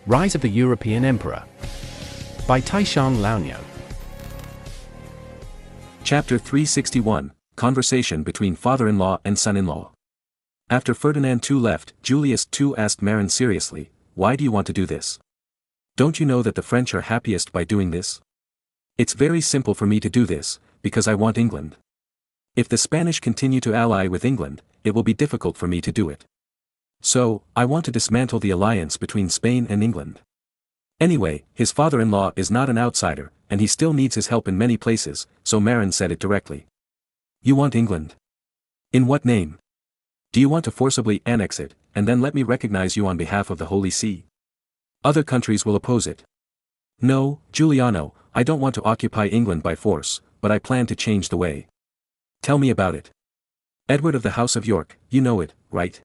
Rise of the European Emperor by Taishan Laonyo. Chapter 361, Conversation between father-in-law and son-in-law. After Ferdinand II left, Julius II asked Marin seriously, "Why do you want to do this? Don't you know that the French are happiest by doing this? It's very simple for me to do this, because I want England. If the Spanish continue to ally with England, it will be difficult for me to do it. So, I want to dismantle the alliance between Spain and England." Anyway, his father-in-law is not an outsider, and he still needs his help in many places, so Marin said it directly. "You want England? In what name? Do you want to forcibly annex it, and then let me recognize you on behalf of the Holy See? Other countries will oppose it." "No, Giuliano, I don't want to occupy England by force, but I plan to change the way." "Tell me about it." "Edward of the House of York, you know it, right?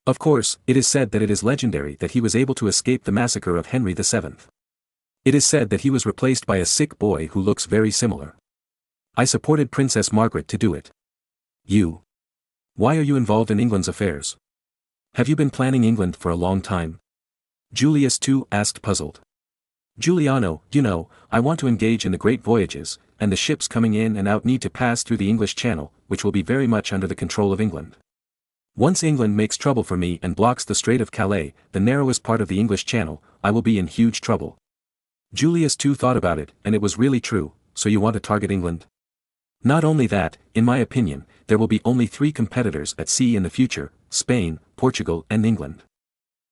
Of course, it is said that it is legendary that he was able to escape the massacre of Henry VII. It is said that he was replaced by a sick boy who looks very similar. I supported Princess Margaret to do it. You? Why are you involved in England's affairs? Have you been planning England for a long time?" Julius II asked, puzzled. "Giuliano, you know, I want to engage in the great voyages, and the ships coming in and out need to pass through the English Channel, which will be very much under the control of England. Once England makes trouble for me and blocks the Strait of Calais, the narrowest part of the English Channel, I will be in huge trouble." Julius II thought about it, and it was really true. "So you want to target England? Not only that, in my opinion, there will be only 3 competitors at sea in the future: Spain, Portugal and England.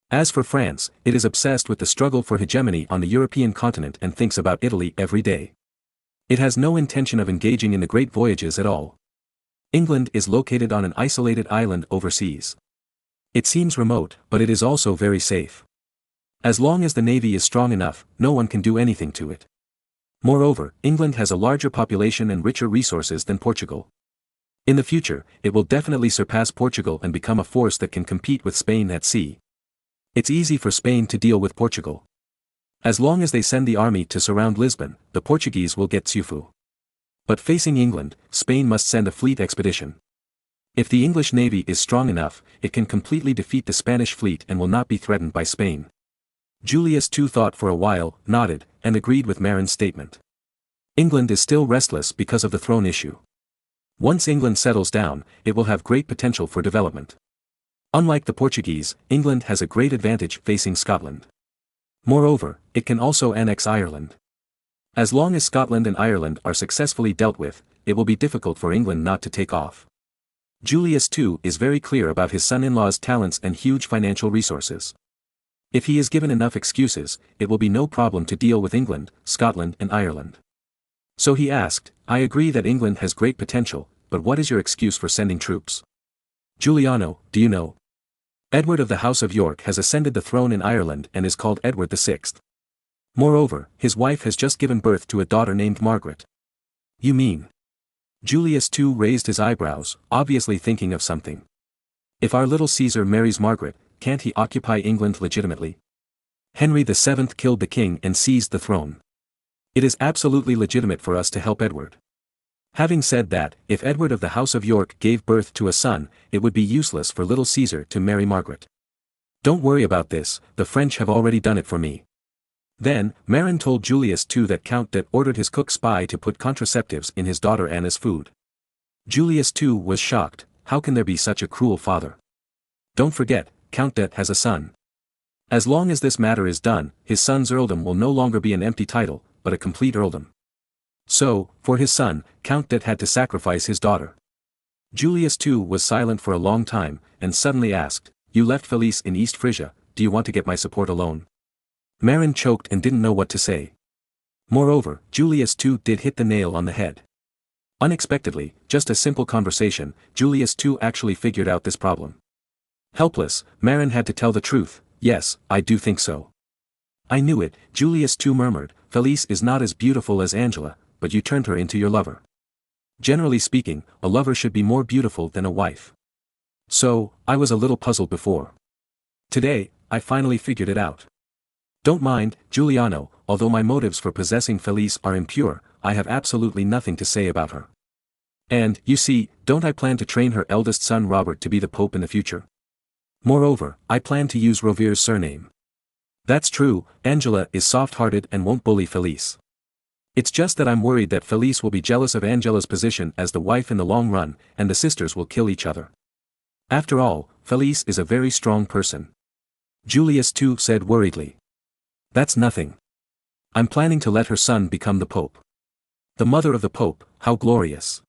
As for France, it is obsessed with the struggle for hegemony on the European continent and thinks about Italy every day. It has no intention of engaging in the great voyages at all. England is located on an isolated island overseas. It seems remote, but it is also very safe. As long as the navy is strong enough, no one can do anything to it. Moreover, England has a larger population and richer resources than Portugal. In the future, it will definitely surpass Portugal and become a force that can compete with Spain at sea. It's easy for Spain to deal with Portugal. As long as they send the army to surround Lisbon, the Portuguese will get Ciufu. But facing England, Spain must send a fleet expedition. If the English navy is strong enough, it can completely defeat the Spanish fleet and will not be threatened by Spain." Julius II thought for a while, nodded, and agreed with Marin's statement. England is still restless because of the throne issue. Once England settles down, it will have great potential for development. Unlike the Portuguese, England has a great advantage facing Scotland. Moreover, it can also annex Ireland. As long as Scotland and Ireland are successfully dealt with, it will be difficult for England not to take off. Julius II is very clear about his son-in-law's talents and huge financial resources. If he is given enough excuses, it will be no problem to deal with England, Scotland and Ireland. So he asked, "I agree that England has great potential, but what is your excuse for sending troops?" "Giuliano, do you know? Edward of the House of York has ascended the throne in Ireland and is called Edward VI. Moreover, his wife has just given birth to a daughter named Margaret." "You mean?" Julius II raised his eyebrows, obviously thinking of something. "If our little Caesar marries Margaret, can't he occupy England legitimately? Henry VII killed the king and seized the throne. It is absolutely legitimate for us to help Edward. Having said that, if Edward of the House of York gave birth to a son, it would be useless for little Caesar to marry Margaret. Don't worry about this, the French have already done it for me." Then, Marin told Julius II that Count Det ordered his cook spy to put contraceptives in his daughter Anna's food. Julius II was shocked. How can there be such a cruel father? Don't forget, Count Det has a son. As long as this matter is done, his son's earldom will no longer be an empty title, but a complete earldom. So, for his son, Count Det had to sacrifice his daughter. Julius II was silent for a long time, and suddenly asked, "You left Felice in East Frisia, do you want to get my support alone?" Marin choked and didn't know what to say. Moreover, Julius II did hit the nail on the head. Unexpectedly, just a simple conversation, Julius II actually figured out this problem. Helpless, Marin had to tell the truth. "Yes, I do think so." "I knew it," Julius II murmured. "Felice is not as beautiful as Angela, but you turned her into your lover. Generally speaking, a lover should be more beautiful than a wife. So, I was a little puzzled before. Today, I finally figured it out. Don't mind, Giuliano, although my motives for possessing Felice are impure, I have absolutely nothing to say about her. And, you see, don't I plan to train her eldest son Robert to be the Pope in the future? Moreover, I plan to use Rovere's surname. That's true, Angela is soft-hearted and won't bully Felice. It's just that I'm worried that Felice will be jealous of Angela's position as the wife in the long run, and the sisters will kill each other. After all, Felice is a very strong person. Julius II said worriedly. That's nothing. I'm planning to let her son become the Pope. The mother of the Pope, how glorious.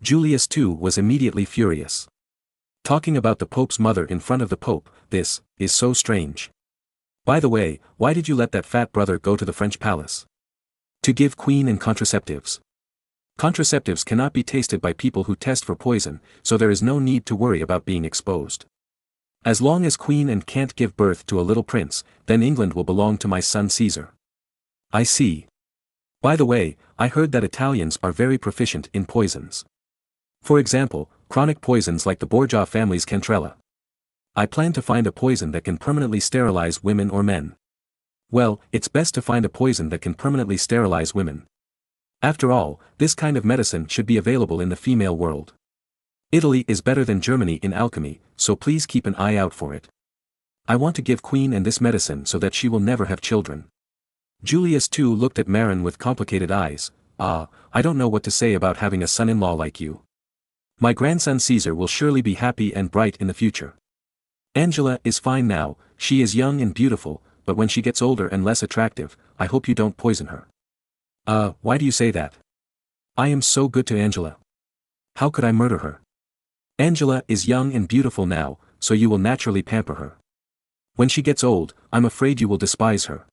Julius II was immediately furious. Talking about the Pope's mother in front of the Pope, this is so strange. By the way, why did you let that fat brother go to the French palace? To give Queen and contraceptives. Contraceptives cannot be tasted by people who test for poison, so there is no need to worry about being exposed. As long as Queen Anne can't give birth to a little prince, then England will belong to my son Caesar. I see. By the way, I heard that Italians are very proficient in poisons. For example, chronic poisons like the Borgia family's Cantrella. I plan to find a poison that can permanently sterilize women or men. Well, it's best to find a poison that can permanently sterilize women. After all, this kind of medicine should be available in the female world. Italy is better than Germany in alchemy, so please keep an eye out for it. I want to give Queen Anne this medicine so that she will never have children. Julius II looked at Marin with complicated eyes. I don't know what to say about having a son-in-law like you. My grandson Caesar will surely be happy and bright in the future. Angela is fine now, she is young and beautiful, but when she gets older and less attractive, I hope you don't poison her. Why do you say that? I am so good to Angela. How could I murder her? Angela is young and beautiful now, so you will naturally pamper her. When she gets old, I'm afraid you will despise her.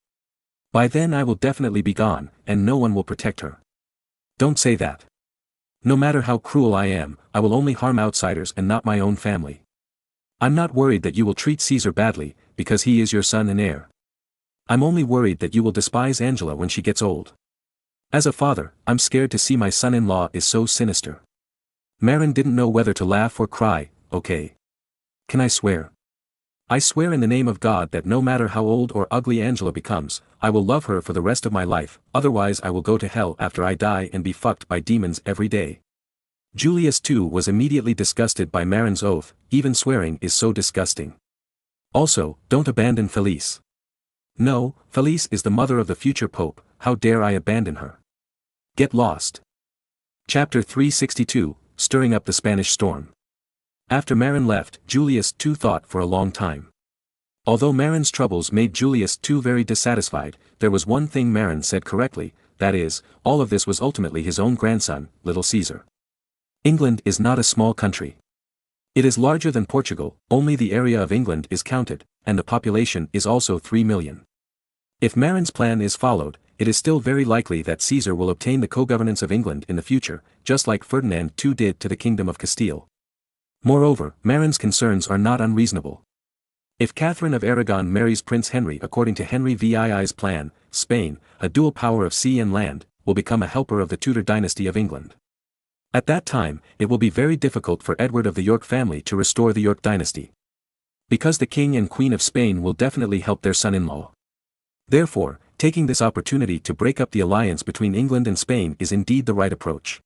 By then I will definitely be gone, and no one will protect her. Don't say that. No matter how cruel I am, I will only harm outsiders and not my own family. I'm not worried that you will treat Caesar badly, because he is your son and heir. I'm only worried that you will despise Angela when she gets old. As a father, I'm scared to see my son-in-law is so sinister. Marin didn't know whether to laugh or cry. Okay. Can I swear? I swear in the name of God that no matter how old or ugly Angela becomes, I will love her for the rest of my life, otherwise I will go to hell after I die and be fucked by demons every day. Julius II was immediately disgusted by Marin's oath. Even swearing is so disgusting. Also, don't abandon Felice. No, Felice is the mother of the future pope, how dare I abandon her? Get lost. Chapter 362, Stirring Up the Spanish Storm. After Marin left, Julius II thought for a long time. Although Marin's troubles made Julius II very dissatisfied, there was one thing Marin said correctly, that is, all of this was ultimately his own grandson, little Caesar. England is not a small country. It is larger than Portugal, only the area of England is counted, and the population is also 3 million. If Marin's plan is followed, it is still very likely that Caesar will obtain the co-governance of England in the future, just like Ferdinand II did to the Kingdom of Castile. Moreover, Marin's concerns are not unreasonable. If Catherine of Aragon marries Prince Henry according to Henry VII's plan, Spain, a dual power of sea and land, will become a helper of the Tudor dynasty of England. At that time, it will be very difficult for Edward of the York family to restore the York dynasty. Because the King and Queen of Spain will definitely help their son-in-law. Therefore, taking this opportunity to break up the alliance between England and Spain is indeed the right approach.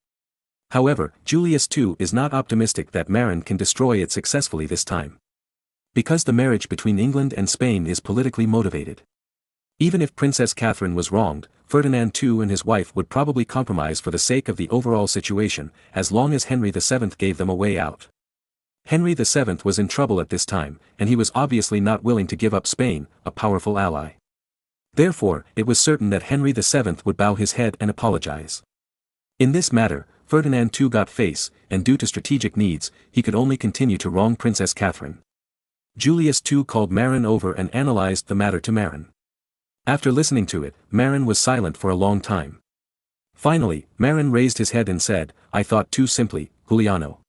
However, Julius II is not optimistic that Marin can destroy it successfully this time. Because the marriage between England and Spain is politically motivated. Even if Princess Catherine was wronged, Ferdinand II and his wife would probably compromise for the sake of the overall situation, as long as Henry VII gave them a way out. Henry VII was in trouble at this time, and he was obviously not willing to give up Spain, a powerful ally. Therefore, it was certain that Henry VII would bow his head and apologize. In this matter, Ferdinand II got face, and due to strategic needs, he could only continue to wrong Princess Catherine. Julius II called Marin over and analyzed the matter to Marin. After listening to it, Marin was silent for a long time. Finally, Marin raised his head and said, I thought too simply, Juliano.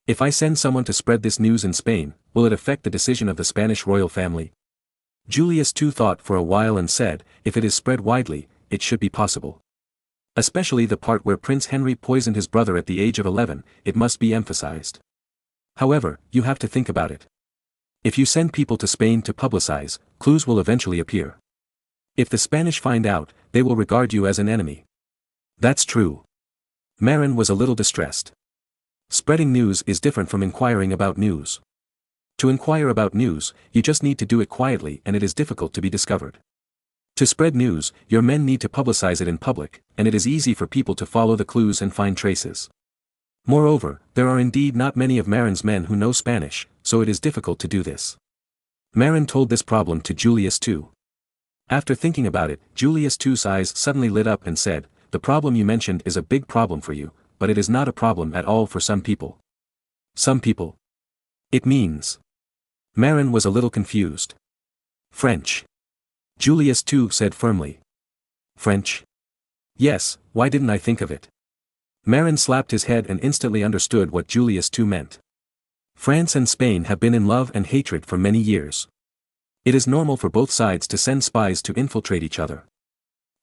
If I send someone to spread this news in Spain, will it affect the decision of the Spanish royal family? Julius II thought for a while and said, if it is spread widely, it should be possible. Especially the part where Prince Henry poisoned his brother at the age of 11, it must be emphasized. However, you have to think about it. If you send people to Spain to publicize, clues will eventually appear. If the Spanish find out, they will regard you as an enemy. That's true. Marin was a little distressed. Spreading news is different from inquiring about news. To inquire about news, you just need to do it quietly and it is difficult to be discovered. To spread news, your men need to publicize it in public, and it is easy for people to follow the clues and find traces. Moreover, there are indeed not many of Marin's men who know Spanish, so it is difficult to do this. Marin told this problem to Julius II. After thinking about it, Julius II's eyes suddenly lit up and said, "The problem you mentioned is a big problem for you, but it is not a problem at all for some people." Some people? It means. Marin was a little confused. French. Julius II said firmly. French? Yes, why didn't I think of it? Marin slapped his head and instantly understood what Julius II meant. France and Spain have been in love and hatred for many years. It is normal for both sides to send spies to infiltrate each other.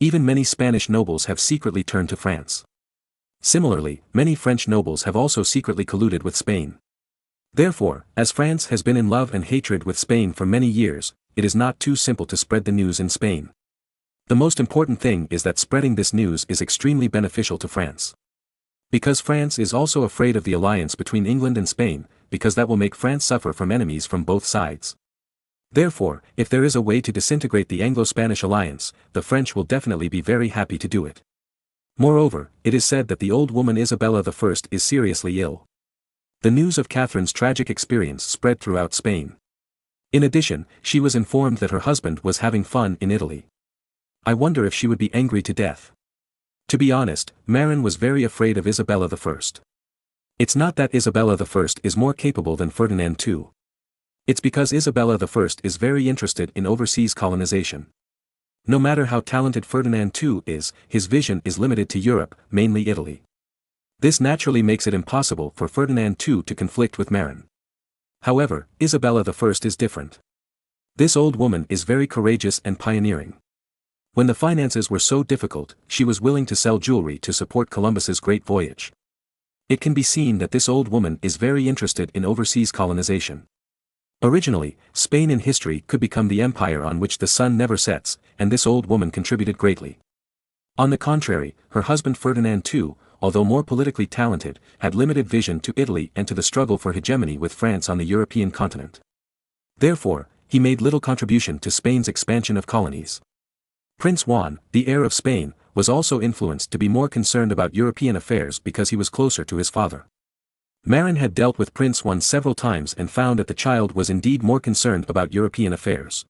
Even many Spanish nobles have secretly turned to France. Similarly, many French nobles have also secretly colluded with Spain. Therefore, as France has been in love and hatred with Spain for many years, it is not too simple to spread the news in Spain. The most important thing is that spreading this news is extremely beneficial to France. Because France is also afraid of the alliance between England and Spain, because that will make France suffer from enemies from both sides. Therefore, if there is a way to disintegrate the Anglo-Spanish alliance, the French will definitely be very happy to do it. Moreover, it is said that the old woman Isabella I is seriously ill. The news of Catherine's tragic experience spread throughout Spain. In addition, she was informed that her husband was having fun in Italy. I wonder if she would be angry to death. To be honest, Marin was very afraid of Isabella I. It's not that Isabella I is more capable than Ferdinand II. It's because Isabella I is very interested in overseas colonization. No matter how talented Ferdinand II is, his vision is limited to Europe, mainly Italy. This naturally makes it impossible for Ferdinand II to conflict with Marin. However, Isabella I is different. This old woman is very courageous and pioneering. When the finances were so difficult, she was willing to sell jewelry to support Columbus's great voyage. It can be seen that this old woman is very interested in overseas colonization. Originally, Spain in history could become the empire on which the sun never sets, and this old woman contributed greatly. On the contrary, her husband Ferdinand II, although more politically talented, had limited vision to Italy and to the struggle for hegemony with France on the European continent. Therefore, he made little contribution to Spain's expansion of colonies. Prince Juan, the heir of Spain, was also influenced to be more concerned about European affairs because he was closer to his father. Marin had dealt with Prince Juan several times and found that the child was indeed more concerned about European affairs.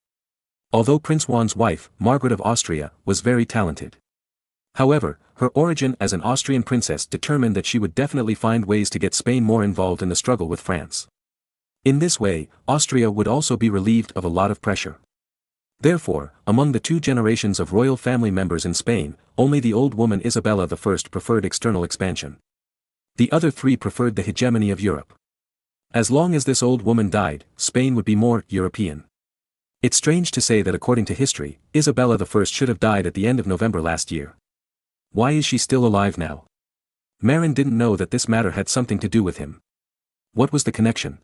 Although Prince Juan's wife, Margaret of Austria, was very talented. However, her origin as an Austrian princess determined that she would definitely find ways to get Spain more involved in the struggle with France. In this way, Austria would also be relieved of a lot of pressure. Therefore, among the two generations of royal family members in Spain, only the old woman Isabella I preferred external expansion. The other three preferred the hegemony of Europe. As long as this old woman died, Spain would be more European. It's strange to say that according to history, Isabella I should have died at the end of November last year. Why is she still alive now? Marin didn't know that this matter had something to do with him. What was the connection?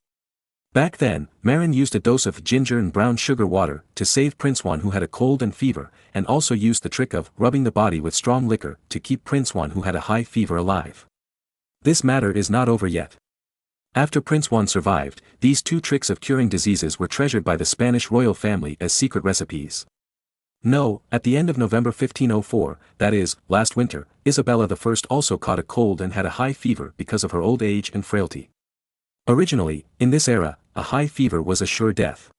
Back then, Marin used a dose of ginger and brown sugar water to save Prince Juan who had a cold and fever, and also used the trick of rubbing the body with strong liquor to keep Prince Juan who had a high fever alive. This matter is not over yet. After Prince Juan survived, these two tricks of curing diseases were treasured by the Spanish royal family as secret recipes. No, at the end of November 1504, that is, last winter, Isabella I also caught a cold and had a high fever because of her old age and frailty. Originally, in this era, a high fever was a sure death.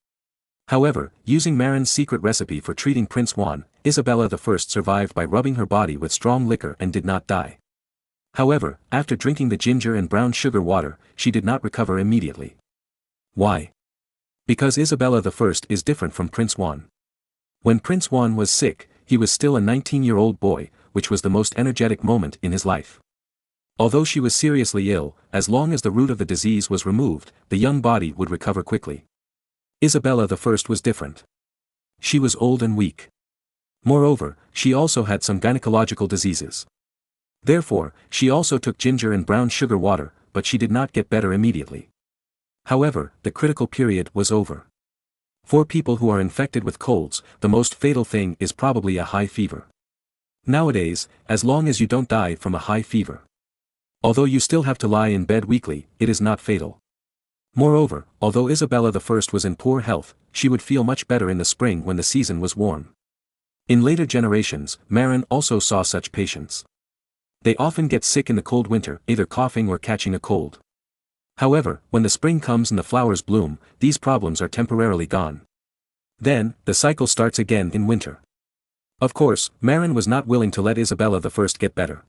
However, using Marin's secret recipe for treating Prince Juan, Isabella I survived by rubbing her body with strong liquor and did not die. However, after drinking the ginger and brown sugar water, she did not recover immediately. Why? Because Isabella I is different from Prince Juan. When Prince Juan was sick, he was still a 19-year-old boy, which was the most energetic moment in his life. Although she was seriously ill, as long as the root of the disease was removed, the young body would recover quickly. Isabella I was different. She was old and weak. Moreover, she also had some gynecological diseases. Therefore, she also took ginger and brown sugar water, but she did not get better immediately. However, the critical period was over. For people who are infected with colds, the most fatal thing is probably a high fever. Nowadays, as long as you don't die from a high fever. Although you still have to lie in bed weekly, it is not fatal. Moreover, although Isabella I was in poor health, she would feel much better in the spring when the season was warm. In later generations, Marin also saw such patients. They often get sick in the cold winter, either coughing or catching a cold. However, when the spring comes and the flowers bloom, these problems are temporarily gone. Then, the cycle starts again in winter. Of course, Marin was not willing to let Isabella I get better.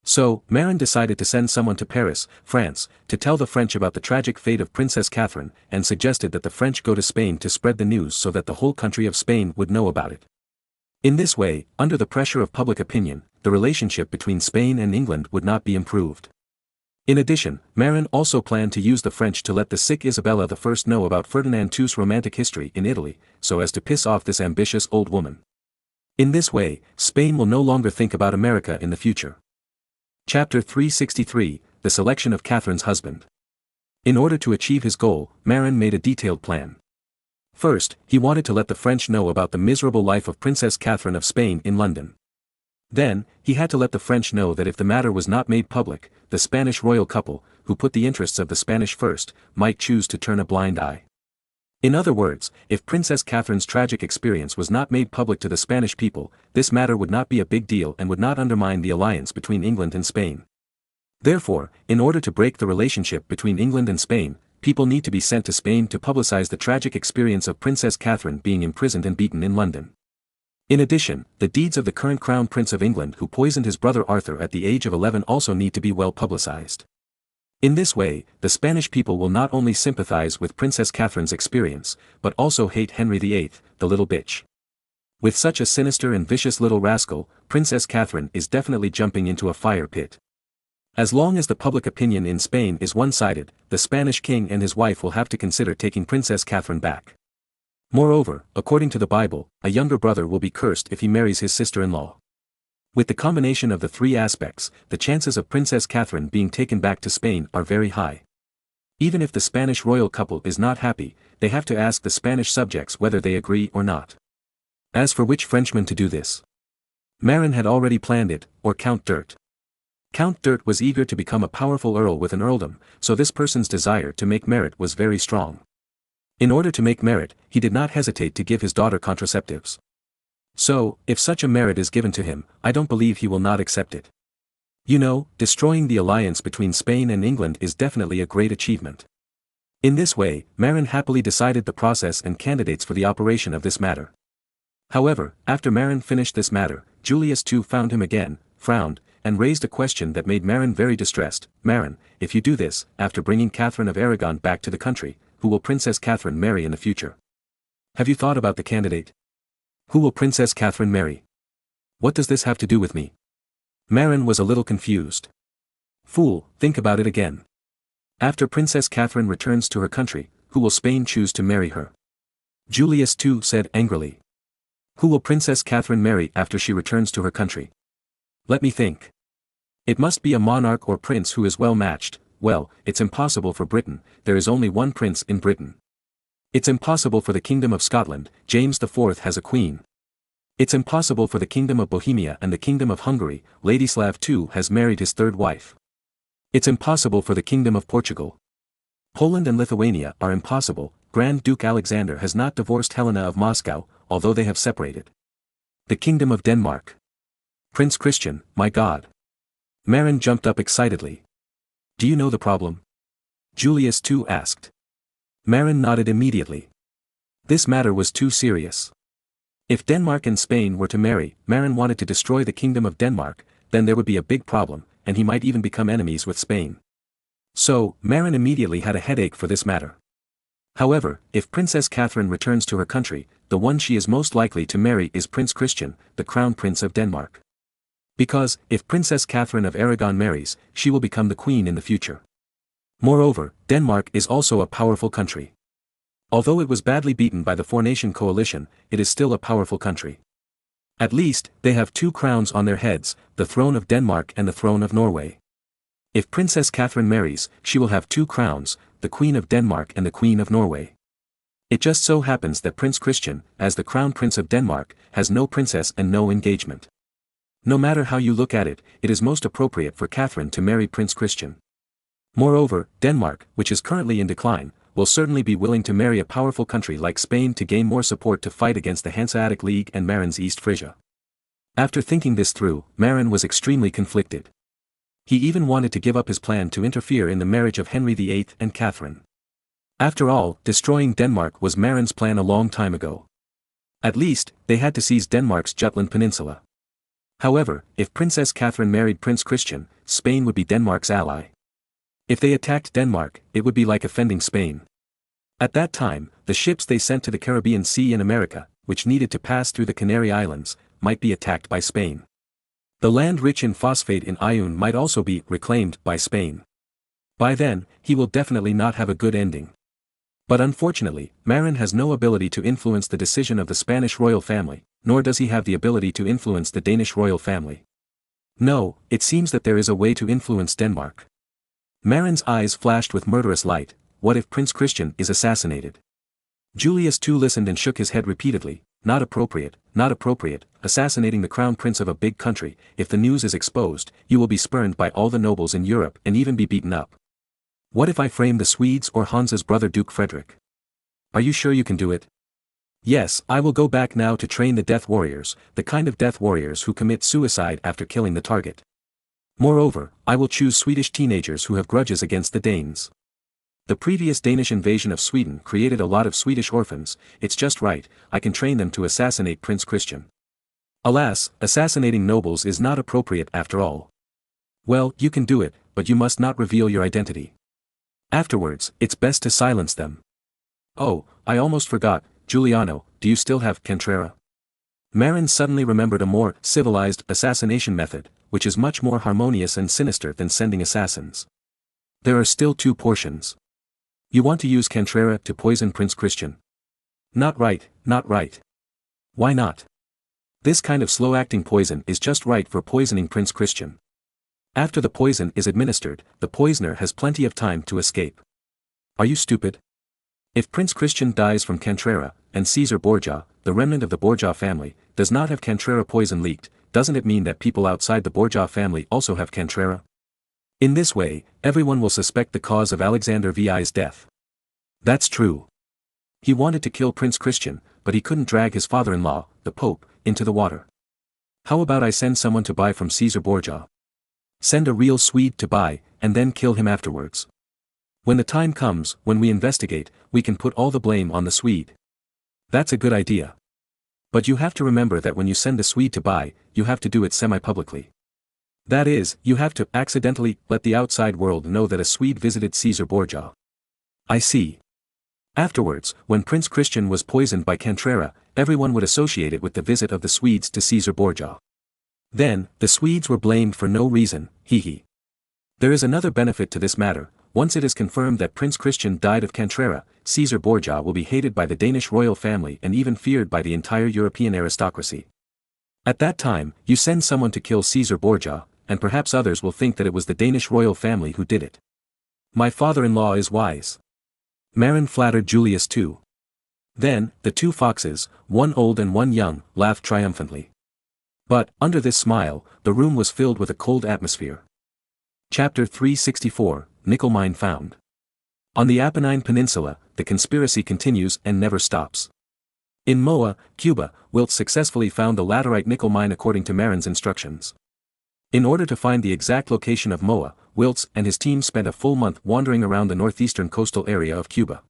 So, Marin decided to send someone to Paris, France, to tell the French about the tragic fate of Princess Catherine, and suggested that the French go to Spain to spread the news so that the whole country of Spain would know about it. In this way, under the pressure of public opinion, the relationship between Spain and England would not be improved. In addition, Marin also planned to use the French to let the sick Isabella I know about Ferdinand II's romantic history in Italy, so as to piss off this ambitious old woman. In this way, Spain will no longer think about America in the future. Chapter 363, The Selection of Catherine's Husband. In order to achieve his goal, Marin made a detailed plan. First, he wanted to let the French know about the miserable life of Princess Catherine of Spain in London. Then, he had to let the French know that if the matter was not made public, the Spanish royal couple, who put the interests of the Spanish first, might choose to turn a blind eye. In other words, if Princess Catherine's tragic experience was not made public to the Spanish people, this matter would not be a big deal and would not undermine the alliance between England and Spain. Therefore, in order to break the relationship between England and Spain, people need to be sent to Spain to publicize the tragic experience of Princess Catherine being imprisoned and beaten in London. In addition, the deeds of the current Crown Prince of England who poisoned his brother Arthur at the age of 11 also need to be well publicized. In this way, the Spanish people will not only sympathize with Princess Catherine's experience, but also hate Henry VIII, the little bitch. With such a sinister and vicious little rascal, Princess Catherine is definitely jumping into a fire pit. As long as the public opinion in Spain is one-sided, the Spanish king and his wife will have to consider taking Princess Catherine back. Moreover, according to the Bible, a younger brother will be cursed if he marries his sister-in-law. With the combination of the three aspects, the chances of Princess Catherine being taken back to Spain are very high. Even if the Spanish royal couple is not happy, they have to ask the Spanish subjects whether they agree or not. As for which Frenchman to do this? Marin had already planned it, or Count Dirt. Count Dirt was eager to become a powerful earl with an earldom, so this person's desire to make merit was very strong. In order to make merit, he did not hesitate to give his daughter contraceptives. So, if such a merit is given to him, I don't believe he will not accept it. You know, destroying the alliance between Spain and England is definitely a great achievement. In this way, Marin happily decided the process and candidates for the operation of this matter. However, after Marin finished this matter, Julius II found him again, frowned, and raised a question that made Marin very distressed. Marin, if you do this, after bringing Catherine of Aragon back to the country, who will Princess Catherine marry in the future? Have you thought about the candidate? Who will Princess Catherine marry? What does this have to do with me? Marin was a little confused. Fool, think about it again. After Princess Catherine returns to her country, who will Spain choose to marry her? Julius II said angrily. Who will Princess Catherine marry after she returns to her country? Let me think. It must be a monarch or prince who is well matched. Well, it's impossible for Britain, there is only one prince in Britain. It's impossible for the Kingdom of Scotland, James IV has a queen. It's impossible for the Kingdom of Bohemia and the Kingdom of Hungary, Ladislav II has married his third wife. It's impossible for the Kingdom of Portugal. Poland and Lithuania are impossible, Grand Duke Alexander has not divorced Helena of Moscow, although they have separated. The Kingdom of Denmark. Prince Christian, my God. Marin jumped up excitedly. Do you know the problem? Julius II asked. Marin nodded immediately. This matter was too serious. If Denmark and Spain were to marry, Marin wanted to destroy the Kingdom of Denmark, then there would be a big problem, and he might even become enemies with Spain. So, Marin immediately had a headache for this matter. However, if Princess Catherine returns to her country, the one she is most likely to marry is Prince Christian, the Crown Prince of Denmark. Because, if Princess Catherine of Aragon marries, she will become the queen in the future. Moreover, Denmark is also a powerful country. Although it was badly beaten by the four-nation coalition, it is still a powerful country. At least, they have two crowns on their heads, the throne of Denmark and the throne of Norway. If Princess Catherine marries, she will have two crowns, the Queen of Denmark and the Queen of Norway. It just so happens that Prince Christian, as the Crown Prince of Denmark, has no princess and no engagement. No matter how you look at it, it is most appropriate for Catherine to marry Prince Christian. Moreover, Denmark, which is currently in decline, will certainly be willing to marry a powerful country like Spain to gain more support to fight against the Hanseatic League and Marin's East Frisia. After thinking this through, Marin was extremely conflicted. He even wanted to give up his plan to interfere in the marriage of Henry VIII and Catherine. After all, destroying Denmark was Marin's plan a long time ago. At least, they had to seize Denmark's Jutland Peninsula. However, if Princess Catherine married Prince Christian, Spain would be Denmark's ally. If they attacked Denmark, it would be like offending Spain. At that time, the ships they sent to the Caribbean Sea in America, which needed to pass through the Canary Islands, might be attacked by Spain. The land rich in phosphate in Ioun might also be reclaimed by Spain. By then, he will definitely not have a good ending. But unfortunately, Marin has no ability to influence the decision of the Spanish royal family, nor does he have the ability to influence the Danish royal family. No, it seems that there is a way to influence Denmark. Marin's eyes flashed with murderous light. What if Prince Christian is assassinated? Julius II listened and shook his head repeatedly. Not appropriate, not appropriate, assassinating the crown prince of a big country. If the news is exposed, you will be spurned by all the nobles in Europe and even be beaten up. What if I frame the Swedes or Hans's brother Duke Frederick? Are you sure you can do it? Yes, I will go back now to train the death warriors, the kind of death warriors who commit suicide after killing the target. Moreover, I will choose Swedish teenagers who have grudges against the Danes. The previous Danish invasion of Sweden created a lot of Swedish orphans. It's just right, I can train them to assassinate Prince Christian. Alas, assassinating nobles is not appropriate after all. Well, you can do it, but you must not reveal your identity. Afterwards, it's best to silence them. Oh, I almost forgot, Giuliano, do you still have Cantrera? Marin suddenly remembered a more civilized assassination method, which is much more harmonious and sinister than sending assassins. There are still 2 portions. You want to use Cantrera to poison Prince Christian? Not right, not right. Why not? This kind of slow-acting poison is just right for poisoning Prince Christian. After the poison is administered, the poisoner has plenty of time to escape. Are you stupid? If Prince Christian dies from Cantrera, and Caesar Borgia, the remnant of the Borgia family, does not have Cantrera poison leaked, doesn't it mean that people outside the Borgia family also have Cantrera? In this way, everyone will suspect the cause of Alexander VI's death. That's true. He wanted to kill Prince Christian, but he couldn't drag his father-in-law, the Pope, into the water. How about I send someone to buy from Caesar Borgia? Send a real Swede to buy, and then kill him afterwards. When the time comes, when we investigate, we can put all the blame on the Swede. That's a good idea. But you have to remember that when you send the Swede to buy, you have to do it semi-publicly. That is, you have to accidentally let the outside world know that a Swede visited Caesar Borgia. I see. Afterwards, when Prince Christian was poisoned by Cantrera, everyone would associate it with the visit of the Swedes to Caesar Borgia. Then, the Swedes were blamed for no reason, hee. There is another benefit to this matter. Once it is confirmed that Prince Christian died of Cantrera, Caesar Borgia will be hated by the Danish royal family and even feared by the entire European aristocracy. At that time, you send someone to kill Caesar Borgia, and perhaps others will think that it was the Danish royal family who did it. My father-in-law is wise. Marin flattered Julius II. Then, the 2 foxes, one old and one young, laughed triumphantly. But, under this smile, the room was filled with a cold atmosphere. Chapter 364, Nickel Mine Found. On the Apennine Peninsula, the conspiracy continues and never stops. In Moa, Cuba, Wiltz successfully found the laterite nickel mine according to Marin's instructions. In order to find the exact location of Moa, Wiltz and his team spent a full month wandering around the northeastern coastal area of Cuba.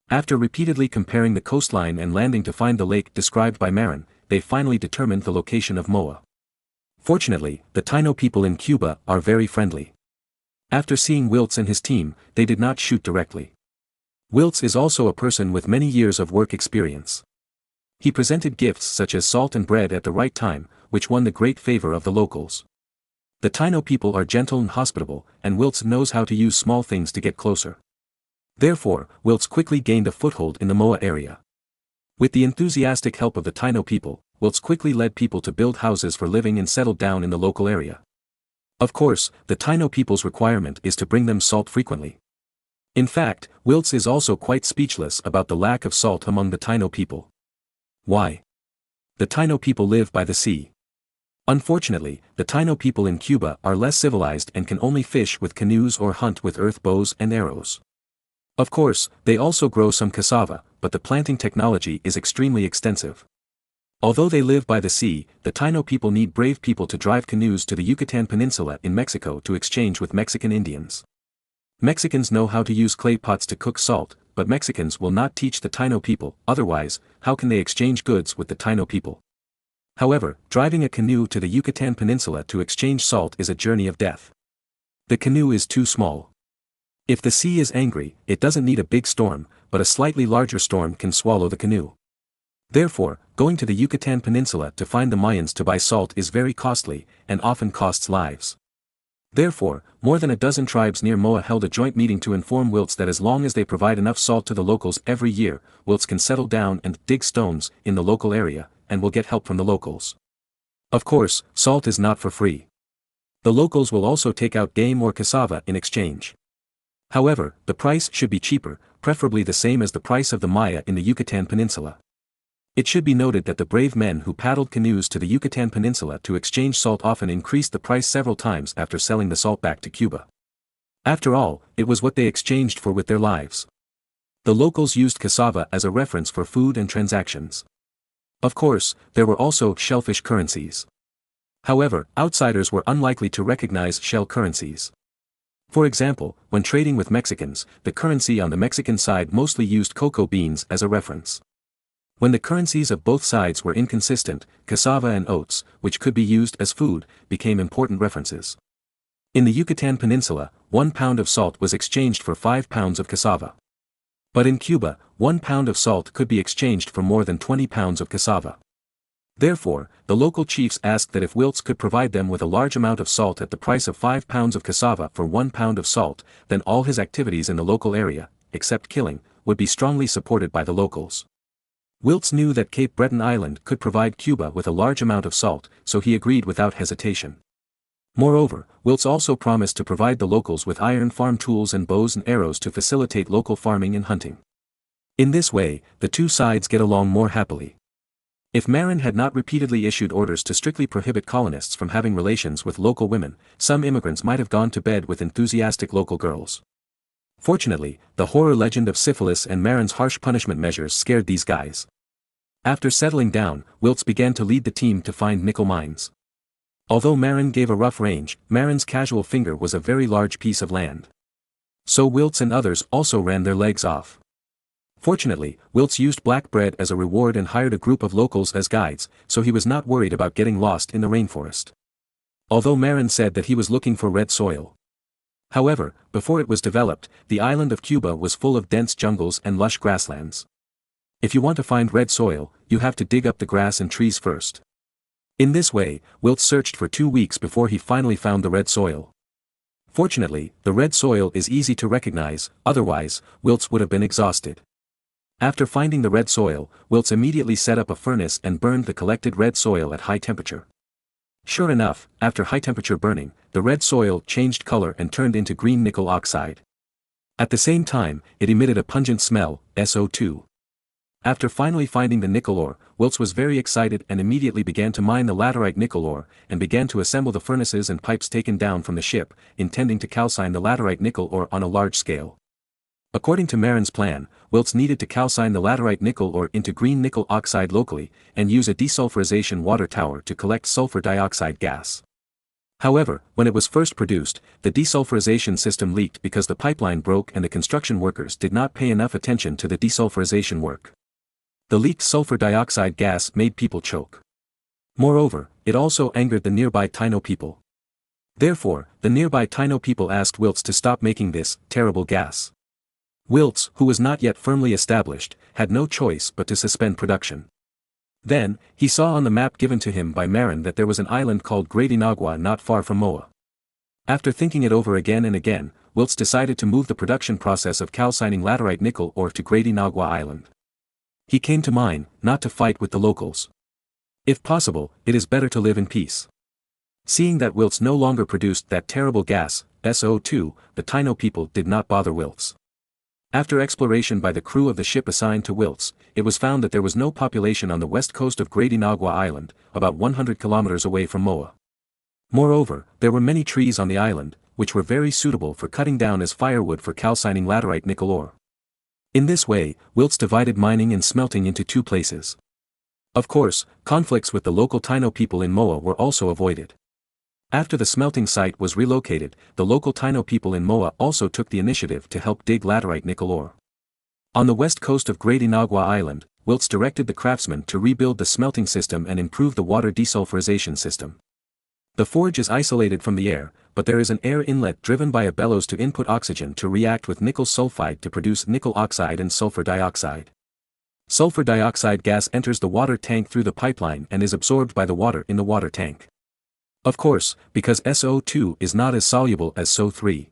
After repeatedly comparing the coastline and landing to find the lake described by Marin, they finally determined the location of Moa. Fortunately, the Taino people in Cuba are very friendly. After seeing Wiltz and his team, they did not shoot directly. Wiltz is also a person with many years of work experience. He presented gifts such as salt and bread at the right time, which won the great favor of the locals. The Taino people are gentle and hospitable, and Wiltz knows how to use small things to get closer. Therefore, Wiltz quickly gained a foothold in the Moa area. With the enthusiastic help of the Taino people, Wiltz quickly led people to build houses for living and settled down in the local area. Of course, the Taino people's requirement is to bring them salt frequently. In fact, Wiltz is also quite speechless about the lack of salt among the Taino people. Why? The Taino people live by the sea. Unfortunately, the Taino people in Cuba are less civilized and can only fish with canoes or hunt with earth bows and arrows. Of course, they also grow some cassava, but the planting technology is extremely extensive. Although they live by the sea, the Taino people need brave people to drive canoes to the Yucatan Peninsula in Mexico to exchange with Mexican Indians. Mexicans know how to use clay pots to cook salt, but Mexicans will not teach the Taino people, otherwise, how can they exchange goods with the Taino people? However, driving a canoe to the Yucatan Peninsula to exchange salt is a journey of death. The canoe is too small. If the sea is angry, it doesn't need a big storm, but a slightly larger storm can swallow the canoe. Therefore, going to the Yucatan Peninsula to find the Mayans to buy salt is very costly, and often costs lives. Therefore, more than a dozen tribes near Moa held a joint meeting to inform Wilts that as long as they provide enough salt to the locals every year, Wilts can settle down and dig stones in the local area, and will get help from the locals. Of course, salt is not for free. The locals will also take out game or cassava in exchange. However, the price should be cheaper, preferably the same as the price of the Maya in the Yucatan Peninsula. It should be noted that the brave men who paddled canoes to the Yucatan Peninsula to exchange salt often increased the price several times after selling the salt back to Cuba. After all, it was what they exchanged for with their lives. The locals used cassava as a reference for food and transactions. Of course, there were also shellfish currencies. However, outsiders were unlikely to recognize shell currencies. For example, when trading with Mexicans, the currency on the Mexican side mostly used cocoa beans as a reference. When the currencies of both sides were inconsistent, cassava and oats, which could be used as food, became important references. In the Yucatan Peninsula, 1 pound of salt was exchanged for 5 pounds of cassava. But in Cuba, 1 pound of salt could be exchanged for more than 20 pounds of cassava. Therefore, the local chiefs asked that if Wilts could provide them with a large amount of salt at the price of 5 pounds of cassava for 1 pound of salt, then all his activities in the local area, except killing, would be strongly supported by the locals. Wilts knew that Cape Breton Island could provide Cuba with a large amount of salt, so he agreed without hesitation. Moreover, Wilts also promised to provide the locals with iron farm tools and bows and arrows to facilitate local farming and hunting. In this way, the two sides get along more happily. If Marin had not repeatedly issued orders to strictly prohibit colonists from having relations with local women, some immigrants might have gone to bed with enthusiastic local girls. Fortunately, the horror legend of syphilis and Marin's harsh punishment measures scared these guys. After settling down, Wilts began to lead the team to find nickel mines. Although Marin gave a rough range, Marin's casual finger was a very large piece of land. So Wilts and others also ran their legs off. Fortunately, Wilts used black bread as a reward and hired a group of locals as guides, so he was not worried about getting lost in the rainforest. Although Marin said that he was looking for red soil. However, before it was developed, the island of Cuba was full of dense jungles and lush grasslands. If you want to find red soil, you have to dig up the grass and trees first. In this way, Wilts searched for 2 weeks before he finally found the red soil. Fortunately, the red soil is easy to recognize, otherwise, Wilts would have been exhausted. After finding the red soil, Wilts immediately set up a furnace and burned the collected red soil at high temperature. Sure enough, after high-temperature burning, the red soil changed color and turned into green nickel oxide. At the same time, it emitted a pungent smell, SO2. After finally finding the nickel ore, Wilts was very excited and immediately began to mine the laterite nickel ore, and began to assemble the furnaces and pipes taken down from the ship, intending to calcine the laterite nickel ore on a large scale. According to Marin's plan, Wilts needed to calcine the laterite nickel ore into green nickel oxide locally, and use a desulfurization water tower to collect sulfur dioxide gas. However, when it was first produced, the desulfurization system leaked because the pipeline broke and the construction workers did not pay enough attention to the desulfurization work. The leaked sulfur dioxide gas made people choke. Moreover, it also angered the nearby Taino people. Therefore, the nearby Taino people asked Wilts to stop making this terrible gas. Wilts, who was not yet firmly established, had no choice but to suspend production. Then, he saw on the map given to him by Marin that there was an island called Great Inagua not far from Moa. After thinking it over again and again, Wilts decided to move the production process of calcining laterite nickel ore to Great Inagua Island. He came to mine, not to fight with the locals. If possible, it is better to live in peace. Seeing that Wilts no longer produced that terrible gas, SO2, the Taino people did not bother Wilts. After exploration by the crew of the ship assigned to Wilts, it was found that there was no population on the west coast of Great Inagua Island, about 100 kilometers away from Moa. Moreover, there were many trees on the island, which were very suitable for cutting down as firewood for calcining laterite nickel ore. In this way, Wilts divided mining and smelting into two places. Of course, conflicts with the local Taino people in Moa were also avoided. After the smelting site was relocated, the local Taino people in Moa also took the initiative to help dig laterite nickel ore. On the west coast of Great Inagua Island, Wilts directed the craftsmen to rebuild the smelting system and improve the water desulfurization system. The forge is isolated from the air, but there is an air inlet driven by a bellows to input oxygen to react with nickel sulfide to produce nickel oxide and sulfur dioxide. Sulfur dioxide gas enters the water tank through the pipeline and is absorbed by the water in the water tank. Of course, because SO2 is not as soluble as SO3.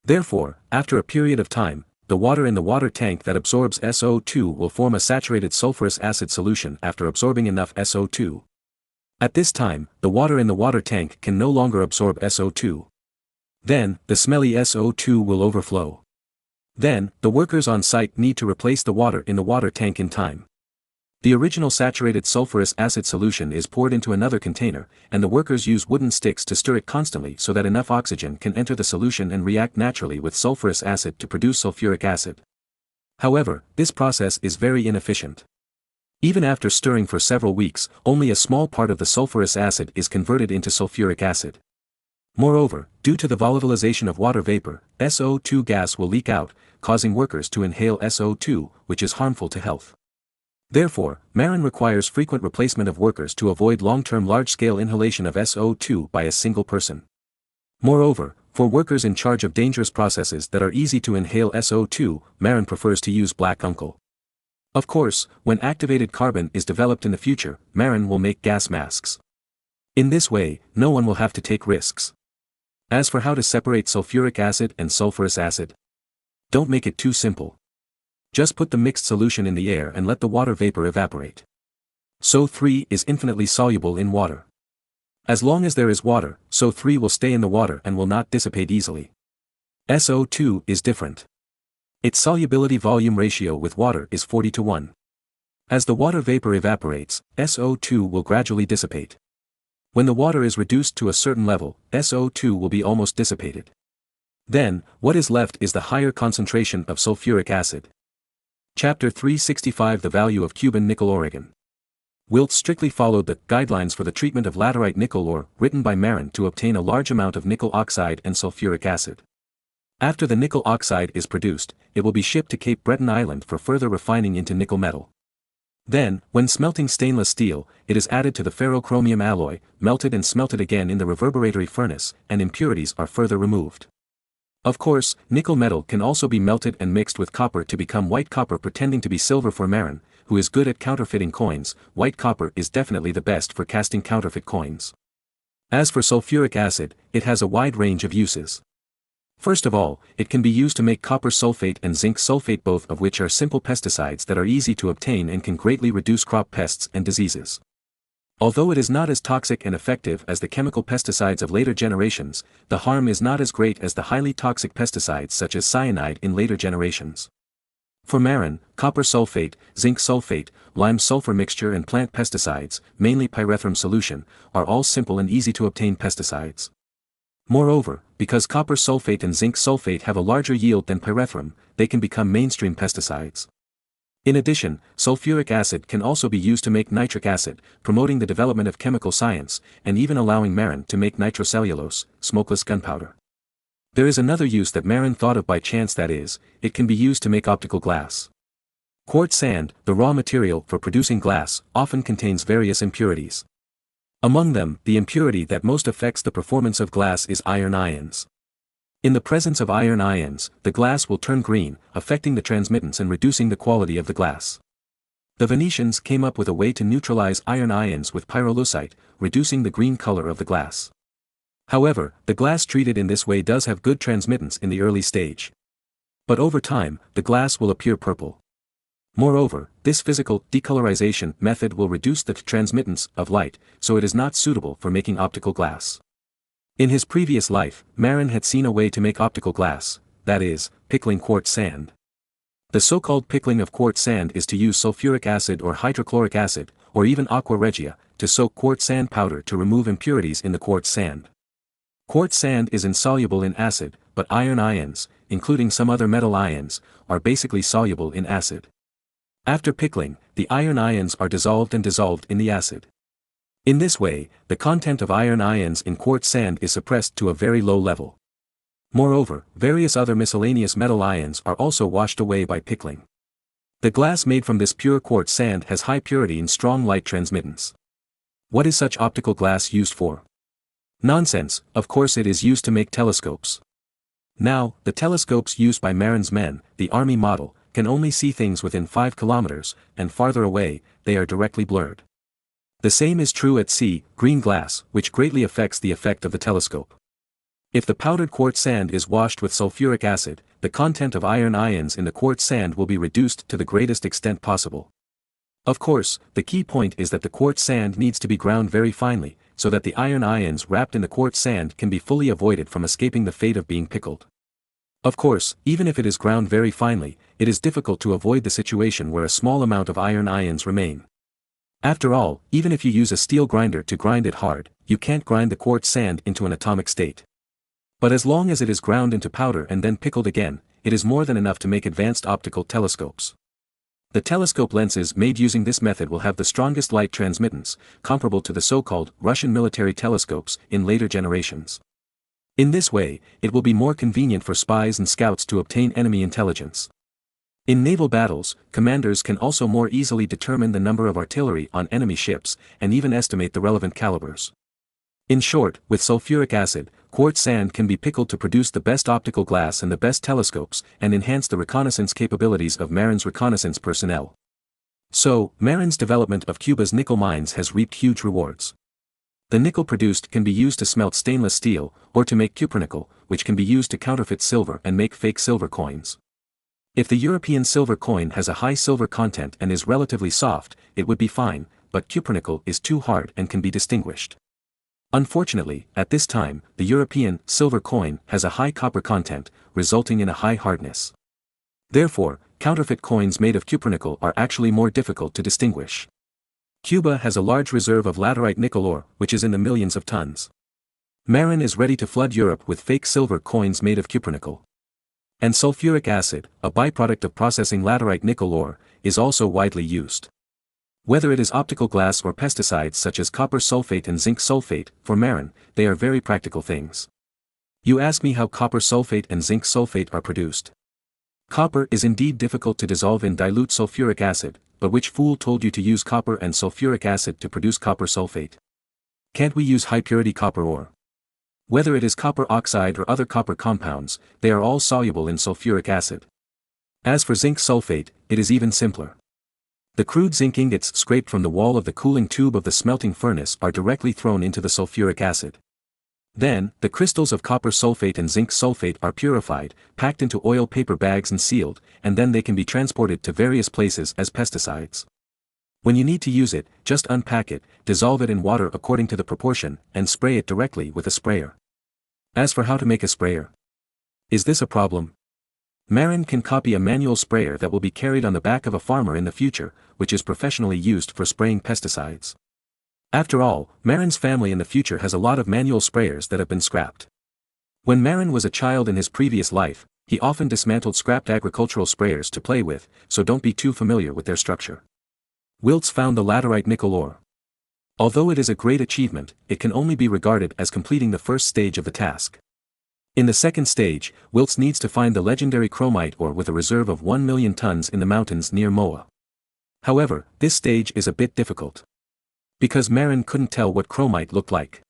Therefore, after a period of time, the water in the water tank that absorbs SO2 will form a saturated sulfurous acid solution after absorbing enough SO2. At this time, the water in the water tank can no longer absorb SO2. Then, the smelly SO2 will overflow. Then, the workers on site need to replace the water in the water tank in time. The original saturated sulfurous acid solution is poured into another container, and the workers use wooden sticks to stir it constantly so that enough oxygen can enter the solution and react naturally with sulfurous acid to produce sulfuric acid. However, this process is very inefficient. Even after stirring for several weeks, only a small part of the sulfurous acid is converted into sulfuric acid. Moreover, due to the volatilization of water vapor, SO2 gas will leak out, causing workers to inhale SO2, which is harmful to health. Therefore, Marin requires frequent replacement of workers to avoid long-term large-scale inhalation of SO2 by a single person. Moreover, for workers in charge of dangerous processes that are easy to inhale SO2, Marin prefers to use black uncle. Of course, when activated carbon is developed in the future, Marin will make gas masks. In this way, no one will have to take risks. As for how to separate sulfuric acid and sulfurous acid, don't make it too simple. Just put the mixed solution in the air and let the water vapor evaporate. SO3 is infinitely soluble in water. As long as there is water, SO3 will stay in the water and will not dissipate easily. SO2 is different. Its solubility-volume ratio with water is 40:1. As the water vapor evaporates, SO2 will gradually dissipate. When the water is reduced to a certain level, SO2 will be almost dissipated. Then, what is left is the higher concentration of sulfuric acid. Chapter 365 The Value of Cuban Nickel Ore. Wilts strictly followed the guidelines for the treatment of laterite nickel ore written by Marin to obtain a large amount of nickel oxide and sulfuric acid. After the nickel oxide is produced, it will be shipped to Cape Breton Island for further refining into nickel metal. Then, when smelting stainless steel, it is added to the ferrochromium alloy, melted and smelted again in the reverberatory furnace, and impurities are further removed. Of course, nickel metal can also be melted and mixed with copper to become white copper, pretending to be silver. For Marin, who is good at counterfeiting coins, white copper is definitely the best for casting counterfeit coins. As for sulfuric acid, it has a wide range of uses. First of all, it can be used to make copper sulfate and zinc sulfate, both of which are simple pesticides that are easy to obtain and can greatly reduce crop pests and diseases. Although it is not as toxic and effective as the chemical pesticides of later generations, the harm is not as great as the highly toxic pesticides such as cyanide in later generations. For Marin, copper sulfate, zinc sulfate, lime sulfur mixture and plant pesticides, mainly pyrethrum solution, are all simple and easy to obtain pesticides. Moreover, because copper sulfate and zinc sulfate have a larger yield than pyrethrum, they can become mainstream pesticides. In addition, sulfuric acid can also be used to make nitric acid, promoting the development of chemical science, and even allowing Marin to make nitrocellulose, smokeless gunpowder. There is another use that Marin thought of by chance, that is, it can be used to make optical glass. Quartz sand, the raw material for producing glass, often contains various impurities. Among them, the impurity that most affects the performance of glass is iron ions. In the presence of iron ions, the glass will turn green, affecting the transmittance and reducing the quality of the glass. The Venetians came up with a way to neutralize iron ions with pyrolusite, reducing the green color of the glass. However, the glass treated in this way does have good transmittance in the early stage. But over time, the glass will appear purple. Moreover, this physical decolorization method will reduce the transmittance of light, so it is not suitable for making optical glass. In his previous life, Marin had seen a way to make optical glass, that is, pickling quartz sand. The so-called pickling of quartz sand is to use sulfuric acid or hydrochloric acid, or even aqua regia, to soak quartz sand powder to remove impurities in the quartz sand. Quartz sand is insoluble in acid, but iron ions, including some other metal ions, are basically soluble in acid. After pickling, the iron ions are dissolved in the acid. In this way, the content of iron ions in quartz sand is suppressed to a very low level. Moreover, various other miscellaneous metal ions are also washed away by pickling. The glass made from this pure quartz sand has high purity and strong light transmittance. What is such optical glass used for? Nonsense, of course it is used to make telescopes. Now, the telescopes used by Marin's men, the army model, can only see things within 5 kilometers, and farther away, they are directly blurred. The same is true at sea, green glass, which greatly affects the effect of the telescope. If the powdered quartz sand is washed with sulfuric acid, the content of iron ions in the quartz sand will be reduced to the greatest extent possible. Of course, the key point is that the quartz sand needs to be ground very finely, so that the iron ions wrapped in the quartz sand can be fully avoided from escaping the fate of being pickled. Of course, even if it is ground very finely, it is difficult to avoid the situation where a small amount of iron ions remain. After all, even if you use a steel grinder to grind it hard, you can't grind the quartz sand into an atomic state. But as long as it is ground into powder and then pickled again, it is more than enough to make advanced optical telescopes. The telescope lenses made using this method will have the strongest light transmittance, comparable to the so-called Russian military telescopes in later generations. In this way, it will be more convenient for spies and scouts to obtain enemy intelligence. In naval battles, commanders can also more easily determine the number of artillery on enemy ships, and even estimate the relevant calibers. In short, with sulfuric acid, quartz sand can be pickled to produce the best optical glass and the best telescopes, and enhance the reconnaissance capabilities of Marin's reconnaissance personnel. So, Marin's development of Cuba's nickel mines has reaped huge rewards. The nickel produced can be used to smelt stainless steel, or to make cupronickel, which can be used to counterfeit silver and make fake silver coins. If the European silver coin has a high silver content and is relatively soft, it would be fine, but cupronickel is too hard and can be distinguished. Unfortunately, at this time, the European silver coin has a high copper content, resulting in a high hardness. Therefore, counterfeit coins made of cupronickel are actually more difficult to distinguish. Cuba has a large reserve of laterite nickel ore, which is in the millions of tons. Marin is ready to flood Europe with fake silver coins made of cupronickel. And sulfuric acid, a byproduct of processing laterite nickel ore, is also widely used. Whether it is optical glass or pesticides such as copper sulfate and zinc sulfate, for Marin, they are very practical things. You ask me how copper sulfate and zinc sulfate are produced. Copper is indeed difficult to dissolve in dilute sulfuric acid, but which fool told you to use copper and sulfuric acid to produce copper sulfate? Can't we use high-purity copper ore? Whether it is copper oxide or other copper compounds, they are all soluble in sulfuric acid. As for zinc sulfate, it is even simpler. The crude zinc ingots scraped from the wall of the cooling tube of the smelting furnace are directly thrown into the sulfuric acid. Then, the crystals of copper sulfate and zinc sulfate are purified, packed into oil paper bags and sealed, and then they can be transported to various places as pesticides. When you need to use it, just unpack it, dissolve it in water according to the proportion, and spray it directly with a sprayer. As for how to make a sprayer, is this a problem? Marin can copy a manual sprayer that will be carried on the back of a farmer in the future, which is professionally used for spraying pesticides. After all, Marin's family in the future has a lot of manual sprayers that have been scrapped. When Marin was a child in his previous life, he often dismantled scrapped agricultural sprayers to play with, so don't be too familiar with their structure. Wiltz found the laterite nickel ore. Although it is a great achievement, it can only be regarded as completing the first stage of the task. In the second stage, Wiltz needs to find the legendary chromite ore with a reserve of 1 million tons in the mountains near Moa. However, this stage is a bit difficult. Because Marin couldn't tell what chromite looked like.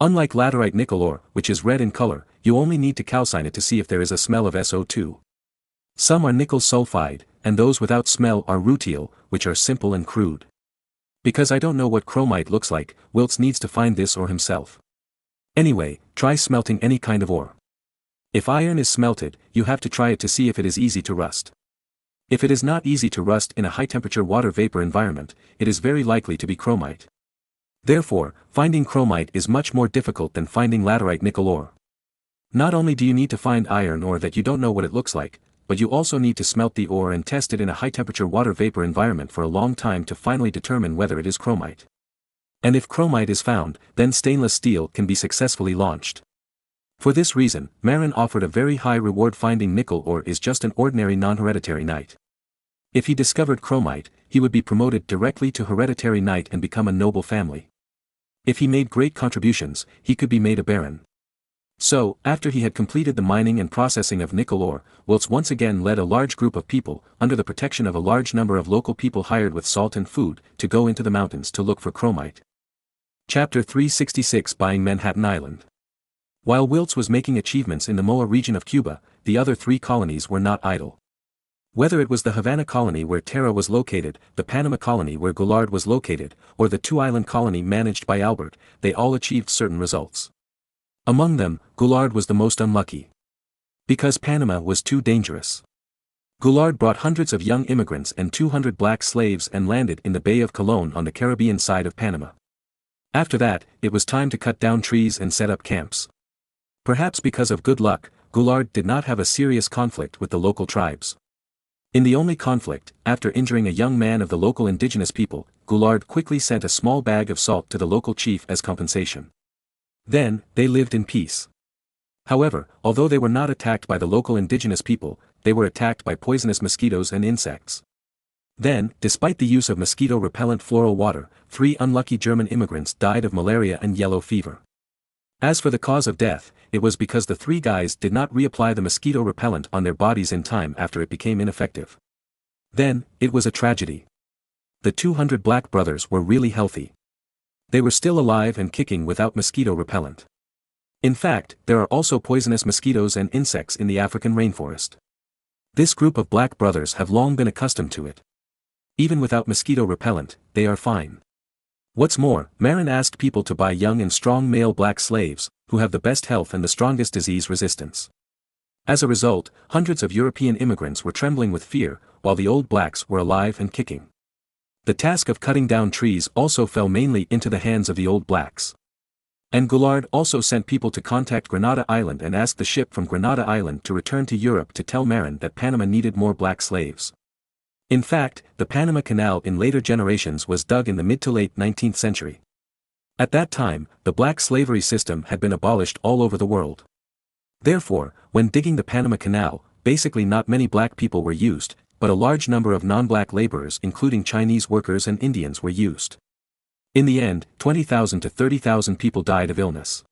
Unlike laterite nickel ore, which is red in color, you only need to calcine it to see if there is a smell of SO2. Some are nickel sulfide, and those without smell are rutile, which are simple and crude. Because I don't know what chromite looks like, Wiltz needs to find this ore himself. Anyway, try smelting any kind of ore. If iron is smelted, you have to try it to see if it is easy to rust. If it is not easy to rust in a high-temperature water vapor environment, it is very likely to be chromite. Therefore, finding chromite is much more difficult than finding laterite nickel ore. Not only do you need to find iron ore that you don't know what it looks like, but you also need to smelt the ore and test it in a high-temperature water vapor environment for a long time to finally determine whether it is chromite. And if chromite is found, then stainless steel can be successfully launched. For this reason, Marin offered a very high reward. Finding nickel ore is just an ordinary non-hereditary knight. If he discovered chromite, he would be promoted directly to hereditary knight and become a noble family. If he made great contributions, he could be made a baron. So, after he had completed the mining and processing of nickel ore, Wilts once again led a large group of people, under the protection of a large number of local people hired with salt and food, to go into the mountains to look for chromite. Chapter 366. Buying Manhattan Island. While Wilts was making achievements in the Moa region of Cuba, the other three colonies were not idle. Whether it was the Havana colony where Terra was located, the Panama colony where Goulard was located, or the two-island colony managed by Albert, they all achieved certain results. Among them, Goulard was the most unlucky. Because Panama was too dangerous. Goulard brought hundreds of young immigrants and 200 black slaves and landed in the Bay of Colón on the Caribbean side of Panama. After that, it was time to cut down trees and set up camps. Perhaps because of good luck, Goulard did not have a serious conflict with the local tribes. In the only conflict, after injuring a young man of the local indigenous people, Goulard quickly sent a small bag of salt to the local chief as compensation. Then, they lived in peace. However, although they were not attacked by the local indigenous people, they were attacked by poisonous mosquitoes and insects. Then, despite the use of mosquito-repellent floral water, 3 unlucky German immigrants died of malaria and yellow fever. As for the cause of death, it was because the 3 guys did not reapply the mosquito repellent on their bodies in time after it became ineffective. Then, it was a tragedy. The 200 black brothers were really healthy. They were still alive and kicking without mosquito repellent. In fact, there are also poisonous mosquitoes and insects in the African rainforest. This group of black brothers have long been accustomed to it. Even without mosquito repellent, they are fine. What's more, Marin asked people to buy young and strong male black slaves, who have the best health and the strongest disease resistance. As a result, hundreds of European immigrants were trembling with fear, while the old blacks were alive and kicking. The task of cutting down trees also fell mainly into the hands of the old blacks. And Goulard also sent people to contact Grenada Island and ask the ship from Grenada Island to return to Europe to tell Marin that Panama needed more black slaves. In fact, the Panama Canal in later generations was dug in the mid to late 19th century. At that time, the black slavery system had been abolished all over the world. Therefore, when digging the Panama Canal, basically not many black people were used, but a large number of non-black laborers including Chinese workers and Indians were used. In the end, 20,000 to 30,000 people died of illness.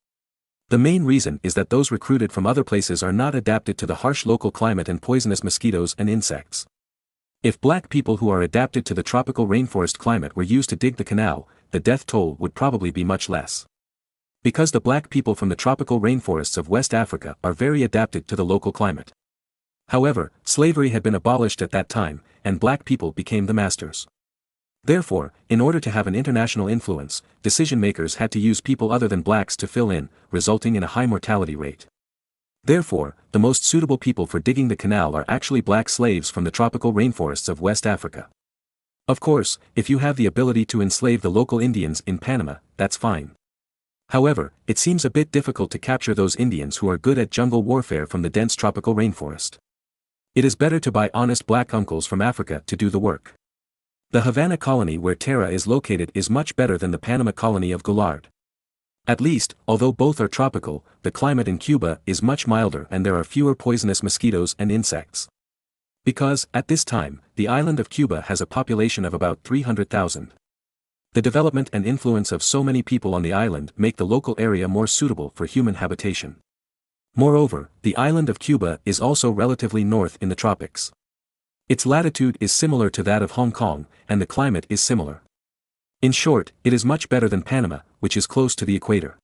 The main reason is that those recruited from other places are not adapted to the harsh local climate and poisonous mosquitoes and insects. If black people who are adapted to the tropical rainforest climate were used to dig the canal, the death toll would probably be much less. Because the black people from the tropical rainforests of West Africa are very adapted to the local climate. However, slavery had been abolished at that time, and black people became the masters. Therefore, in order to have an international influence, decision-makers had to use people other than blacks to fill in, resulting in a high mortality rate. Therefore, the most suitable people for digging the canal are actually black slaves from the tropical rainforests of West Africa. Of course, if you have the ability to enslave the local Indians in Panama, that's fine. However, it seems a bit difficult to capture those Indians who are good at jungle warfare from the dense tropical rainforest. It is better to buy honest black uncles from Africa to do the work. The Havana colony where Terra is located is much better than the Panama colony of Goulard. At least, although both are tropical, the climate in Cuba is much milder and there are fewer poisonous mosquitoes and insects. Because, at this time, the island of Cuba has a population of about 300,000. The development and influence of so many people on the island make the local area more suitable for human habitation. Moreover, the island of Cuba is also relatively north in the tropics. Its latitude is similar to that of Hong Kong, and the climate is similar. In short, it is much better than Panama, which is close to the equator.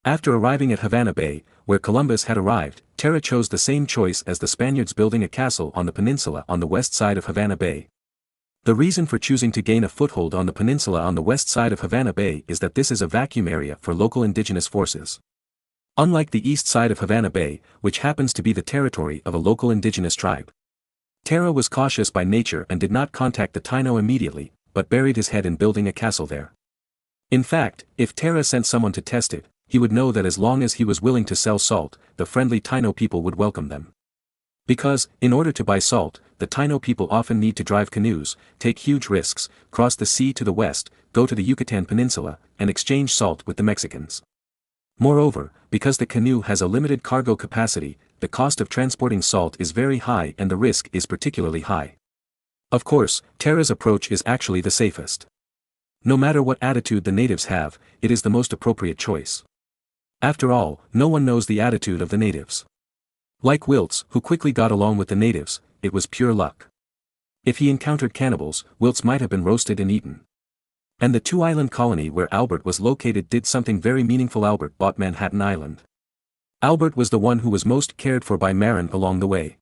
After arriving at Havana Bay, where Columbus had arrived, Terra chose the same choice as the Spaniards, building a castle on the peninsula on the west side of Havana Bay. The reason for choosing to gain a foothold on the peninsula on the west side of Havana Bay is that this is a vacuum area for local indigenous forces. Unlike the east side of Havana Bay, which happens to be the territory of a local indigenous tribe. Terra was cautious by nature and did not contact the Taino immediately, but buried his head in building a castle there. In fact, if Terra sent someone to test it, he would know that as long as he was willing to sell salt, the friendly Taino people would welcome them. Because, in order to buy salt, the Taino people often need to drive canoes, take huge risks, cross the sea to the west, go to the Yucatan Peninsula, and exchange salt with the Mexicans. Moreover, because the canoe has a limited cargo capacity, the cost of transporting salt is very high and the risk is particularly high. Of course, Terra's approach is actually the safest. No matter what attitude the natives have, it is the most appropriate choice. After all, no one knows the attitude of the natives. Like Wilts, who quickly got along with the natives, it was pure luck. If he encountered cannibals, Wilts might have been roasted and eaten. And the two-island colony where Albert was located did something very meaningful. Albert bought Manhattan Island. Albert was the one who was most cared for by Marin along the way.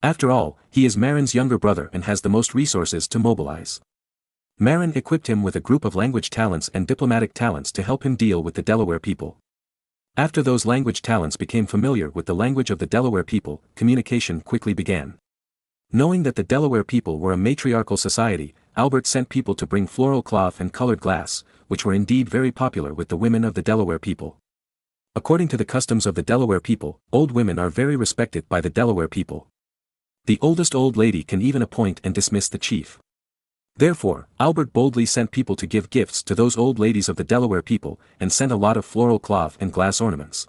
After all, he is Marin's younger brother and has the most resources to mobilize. Marin equipped him with a group of language talents and diplomatic talents to help him deal with the Delaware people. After those language talents became familiar with the language of the Delaware people, communication quickly began. Knowing that the Delaware people were a matriarchal society, Albert sent people to bring floral cloth and colored glass, which were indeed very popular with the women of the Delaware people. According to the customs of the Delaware people, old women are very respected by the Delaware people. The oldest old lady can even appoint and dismiss the chief. Therefore, Albert boldly sent people to give gifts to those old ladies of the Delaware people, and sent a lot of floral cloth and glass ornaments.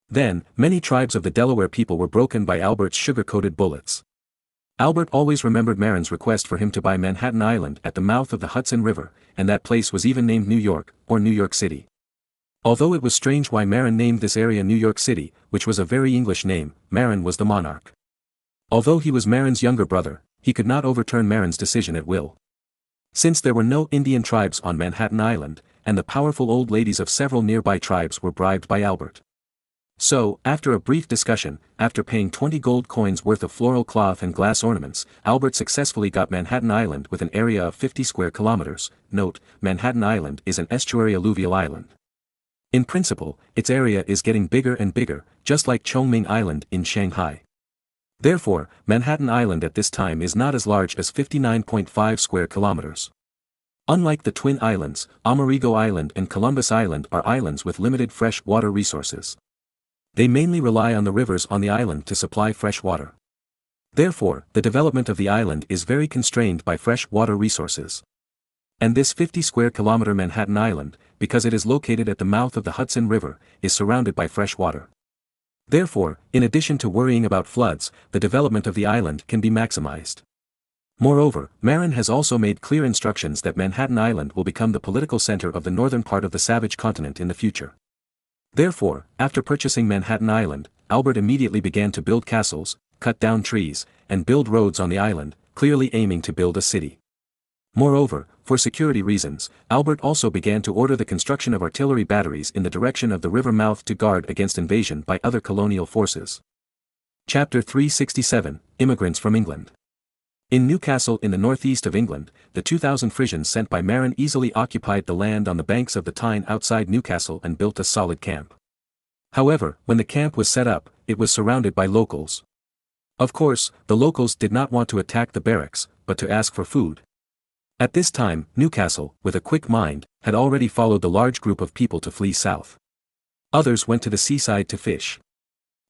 Then, many tribes of the Delaware people were broken by Albert's sugar-coated bullets. Albert always remembered Marin's request for him to buy Manhattan Island at the mouth of the Hudson River, and that place was even named New York, or New York City. Although it was strange why Marin named this area New York City, which was a very English name, Marin was the monarch. Although he was Marin's younger brother, he could not overturn Marin's decision at will. Since there were no Indian tribes on Manhattan Island, and the powerful old ladies of several nearby tribes were bribed by Albert. So, after a brief discussion, after paying 20 gold coins worth of floral cloth and glass ornaments, Albert successfully got Manhattan Island with an area of 50 square kilometers. Note, Manhattan Island is an estuary alluvial island. In principle, its area is getting bigger and bigger, just like Chongming Island in Shanghai. Therefore, Manhattan Island at this time is not as large as 59.5 square kilometers. Unlike the Twin Islands, Amerigo Island and Columbus Island are islands with limited fresh water resources. They mainly rely on the rivers on the island to supply fresh water. Therefore, the development of the island is very constrained by fresh water resources. And this 50 square kilometer Manhattan Island, because it is located at the mouth of the Hudson River, is surrounded by fresh water. Therefore, in addition to worrying about floods, the development of the island can be maximized. Moreover, Marin has also made clear instructions that Manhattan Island will become the political center of the northern part of the savage continent in the future. Therefore, after purchasing Manhattan Island, Albert immediately began to build castles, cut down trees, and build roads on the island, clearly aiming to build a city. Moreover, for security reasons, Albert also began to order the construction of artillery batteries in the direction of the river mouth to guard against invasion by other colonial forces. Chapter 367, Immigrants from England. In Newcastle in the northeast of England, the 2,000 Frisians sent by Marin easily occupied the land on the banks of the Tyne outside Newcastle and built a solid camp. However, when the camp was set up, it was surrounded by locals. Of course, the locals did not want to attack the barracks, but to ask for food. At this time, Newcastle, with a quick mind, had already followed the large group of people to flee south. Others went to the seaside to fish.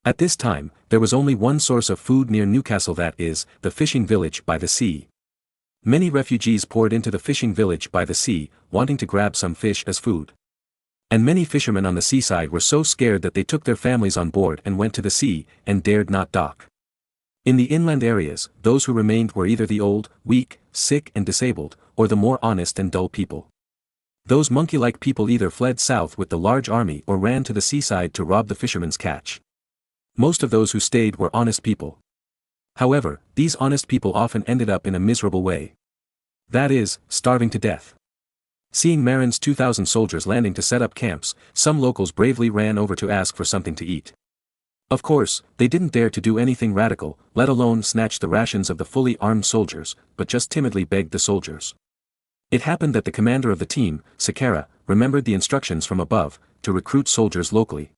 At this time, there was only one source of food near Newcastle, that is, the fishing village by the sea. Many refugees poured into the fishing village by the sea, wanting to grab some fish as food. And many fishermen on the seaside were so scared that they took their families on board and went to the sea, and dared not dock. In the inland areas, those who remained were either the old, weak, sick and disabled, or the more honest and dull people. Those monkey-like people either fled south with the large army or ran to the seaside to rob the fishermen's catch. Most of those who stayed were honest people. However, these honest people often ended up in a miserable way. That is, starving to death. Seeing Marin's 2,000 soldiers landing to set up camps, some locals bravely ran over to ask for something to eat. Of course, they didn't dare to do anything radical, let alone snatch the rations of the fully armed soldiers, but just timidly begged the soldiers. It happened that the commander of the team, Sakara, remembered the instructions from above, to recruit soldiers locally.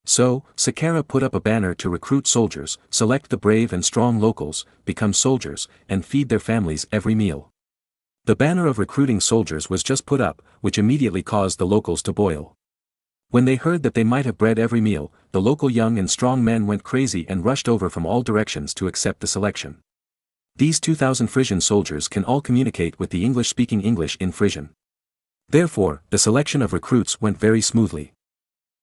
So, Sakara put up a banner to recruit soldiers, select the brave and strong locals, become soldiers, and feed their families every meal. The banner of recruiting soldiers was just put up, which immediately caused the locals to boil. When they heard that they might have bread every meal, the local young and strong men went crazy and rushed over from all directions to accept the selection. These 2,000 Frisian soldiers can all communicate with the English-speaking English in Frisian. Therefore, the selection of recruits went very smoothly.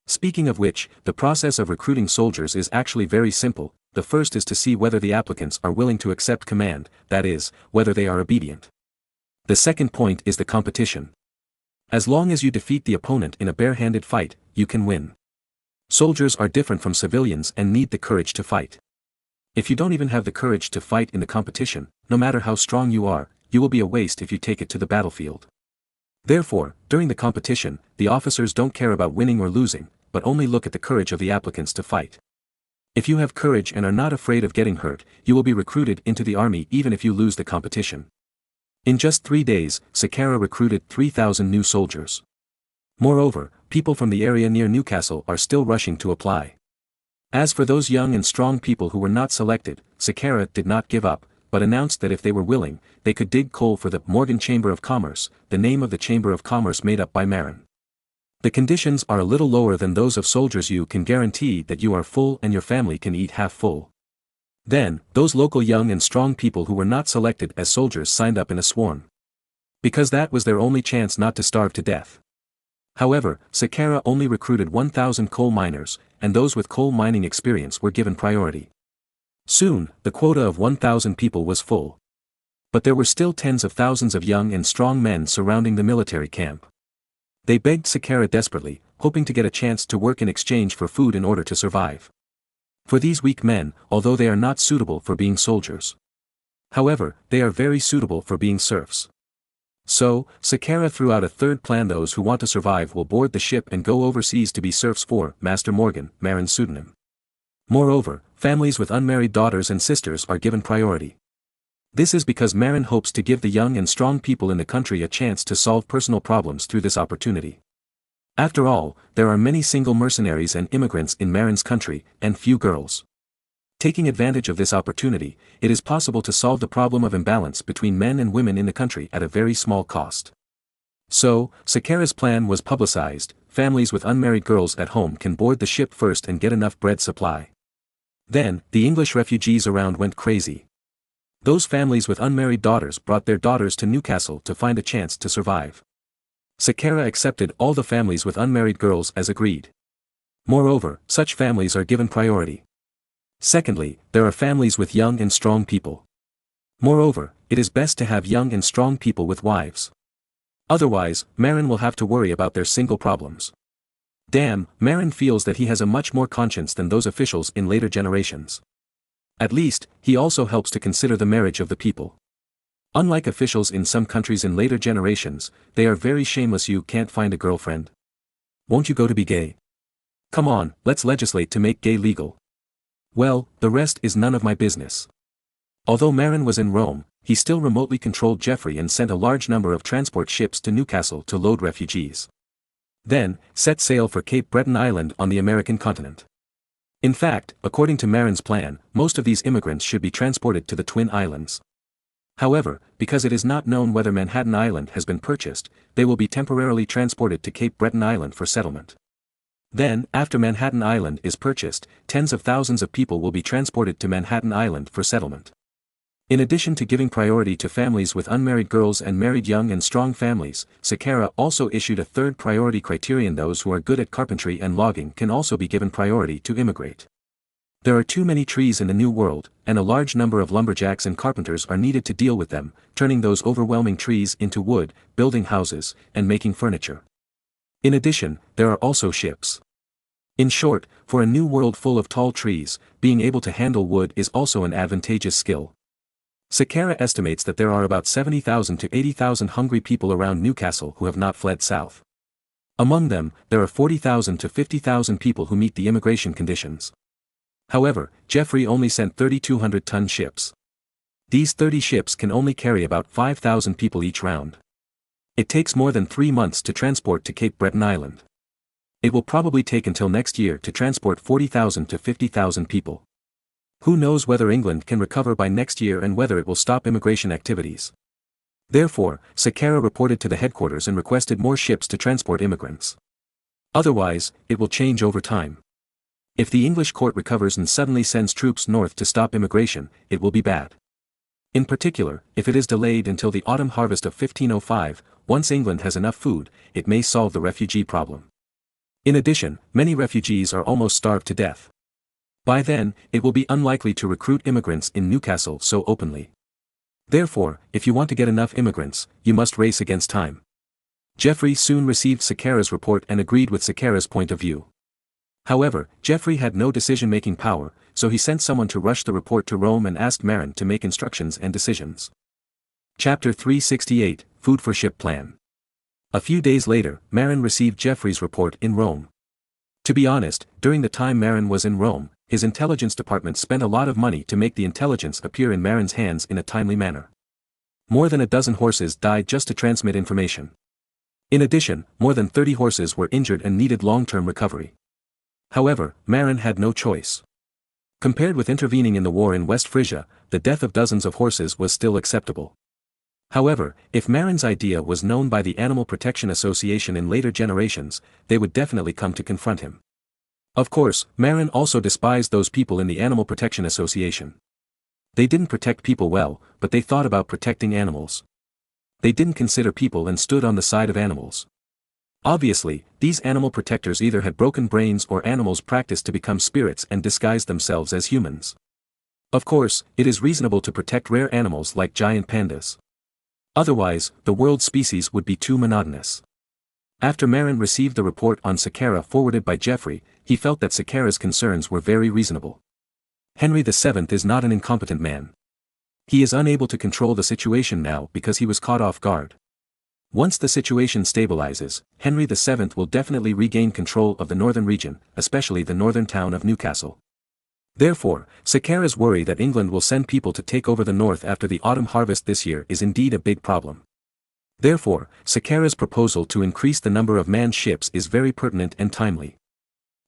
Speaking of which, the process of recruiting soldiers is actually very simple. The first is to see whether the applicants are willing to accept command, that is, whether they are obedient. The second point is the competition. As long as you defeat the opponent in a bare-handed fight, you can win. Soldiers are different from civilians and need the courage to fight. If you don't even have the courage to fight in the competition, no matter how strong you are, you will be a waste if you take it to the battlefield. Therefore, during the competition, the officers don't care about winning or losing, but only look at the courage of the applicants to fight. If you have courage and are not afraid of getting hurt, you will be recruited into the army even if you lose the competition. In just 3 days, Sakara recruited 3,000 new soldiers. Moreover, people from the area near Newcastle are still rushing to apply. As for those young and strong people who were not selected, Sakara did not give up, but announced that if they were willing, they could dig coal for the Morgan Chamber of Commerce, the name of the Chamber of Commerce made up by Marin. The conditions are a little lower than those of soldiers. You can guarantee that you are full and your family can eat half full. Then, those local young and strong people who were not selected as soldiers signed up in a swarm. Because that was their only chance not to starve to death. However, Sakara only recruited 1,000 coal miners, and those with coal mining experience were given priority. Soon, the quota of 1,000 people was full. But there were still tens of thousands of young and strong men surrounding the military camp. They begged Sakara desperately, hoping to get a chance to work in exchange for food in order to survive. For these weak men, although they are not suitable for being soldiers. However, they are very suitable for being serfs. So, Sakara threw out a third plan. Those who want to survive will board the ship and go overseas to be serfs for Master Morgan, Marin's pseudonym. Moreover, families with unmarried daughters and sisters are given priority. This is because Marin hopes to give the young and strong people in the country a chance to solve personal problems through this opportunity. After all, there are many single mercenaries and immigrants in Marin's country, and few girls. Taking advantage of this opportunity, it is possible to solve the problem of imbalance between men and women in the country at a very small cost. So, Sakara's plan was publicized. Families with unmarried girls at home can board the ship first and get enough bread supply. Then, the English refugees around went crazy. Those families with unmarried daughters brought their daughters to Newcastle to find a chance to survive. Sakara accepted all the families with unmarried girls as agreed. Moreover, such families are given priority. Secondly, there are families with young and strong people. Moreover, it is best to have young and strong people with wives. Otherwise, Marin will have to worry about their single problems. Damn, Marin feels that he has a much more conscience than those officials in later generations. At least, he also helps to consider the marriage of the people. Unlike officials in some countries in later generations, they are very shameless. You can't find a girlfriend? Won't you go to be gay? Come on, let's legislate to make gay legal. Well, the rest is none of my business. Although Marin was in Rome, he still remotely controlled Geoffrey and sent a large number of transport ships to Newcastle to load refugees. Then, set sail for Cape Breton Island on the American continent. In fact, according to Marin's plan, most of these immigrants should be transported to the Twin Islands. However, because it is not known whether Manhattan Island has been purchased, they will be temporarily transported to Cape Breton Island for settlement. Then, after Manhattan Island is purchased, tens of thousands of people will be transported to Manhattan Island for settlement. In addition to giving priority to families with unmarried girls and married young and strong families, Sakara also issued a third priority criterion: those who are good at carpentry and logging can also be given priority to immigrate. There are too many trees in the New World, and a large number of lumberjacks and carpenters are needed to deal with them, turning those overwhelming trees into wood, building houses, and making furniture. In addition, there are also ships. In short, for a new world full of tall trees, being able to handle wood is also an advantageous skill. Sakara estimates that there are about 70,000 to 80,000 hungry people around Newcastle who have not fled south. Among them, there are 40,000 to 50,000 people who meet the immigration conditions. However, Geoffrey only sent 3,200-ton ships. These 30 ships can only carry about 5,000 people each round. It takes more than 3 months to transport to Cape Breton Island. It will probably take until next year to transport 40,000 to 50,000 people. Who knows whether England can recover by next year and whether it will stop immigration activities. Therefore, Sakara reported to the headquarters and requested more ships to transport immigrants. Otherwise, it will change over time. If the English court recovers and suddenly sends troops north to stop immigration, it will be bad. In particular, if it is delayed until the autumn harvest of 1505, once England has enough food, it may solve the refugee problem. In addition, many refugees are almost starved to death. By then, it will be unlikely to recruit immigrants in Newcastle so openly. Therefore, if you want to get enough immigrants, you must race against time. Geoffrey soon received Sakara's report and agreed with Sakara's point of view. However, Geoffrey had no decision-making power, so he sent someone to rush the report to Rome and asked Marin to make instructions and decisions. Chapter 368, Food for Ship Plan. A few days later, Marin received Geoffrey's report in Rome. To be honest, during the time Marin was in Rome, his intelligence department spent a lot of money to make the intelligence appear in Marin's hands in a timely manner. More than a dozen horses died just to transmit information. In addition, more than 30 horses were injured and needed long-term recovery. However, Marin had no choice. Compared with intervening in the war in West Frisia, the death of dozens of horses was still acceptable. However, if Marin's idea was known by the Animal Protection Association in later generations, they would definitely come to confront him. Of course, Marin also despised those people in the Animal Protection Association. They didn't protect people well, but they thought about protecting animals. They didn't consider people and stood on the side of animals. Obviously, these animal protectors either had broken brains or animals practiced to become spirits and disguised themselves as humans. Of course, it is reasonable to protect rare animals like giant pandas. Otherwise, the world species would be too monotonous. After Marin received the report on Sakara forwarded by Geoffrey, he felt that Sakara's concerns were very reasonable. Henry VII is not an incompetent man. He is unable to control the situation now because he was caught off guard. Once the situation stabilizes, Henry VII will definitely regain control of the northern region, especially the northern town of Newcastle. Therefore, Sakara's worry that England will send people to take over the north after the autumn harvest this year is indeed a big problem. Therefore, Sakara's proposal to increase the number of manned ships is very pertinent and timely.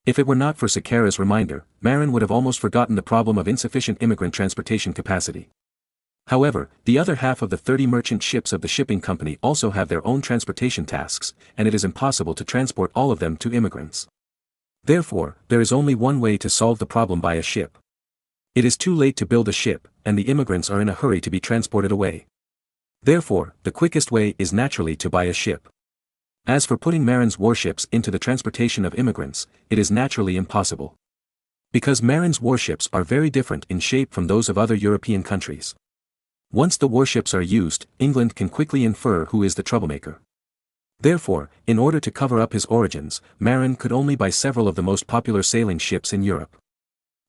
If it were not for Sakara's reminder, Marin would have almost forgotten the problem of insufficient immigrant transportation capacity. However, the other half of the 30 merchant ships of the shipping company also have their own transportation tasks, and it is impossible to transport all of them to immigrants. Therefore, there is only one way to solve the problem: by a ship. It is too late to build a ship, and the immigrants are in a hurry to be transported away. Therefore, the quickest way is naturally to buy a ship. As for putting Marin's warships into the transportation of immigrants, it is naturally impossible. Because Marin's warships are very different in shape from those of other European countries. Once the warships are used, England can quickly infer who is the troublemaker. Therefore, in order to cover up his origins, Marin could only buy several of the most popular sailing ships in Europe.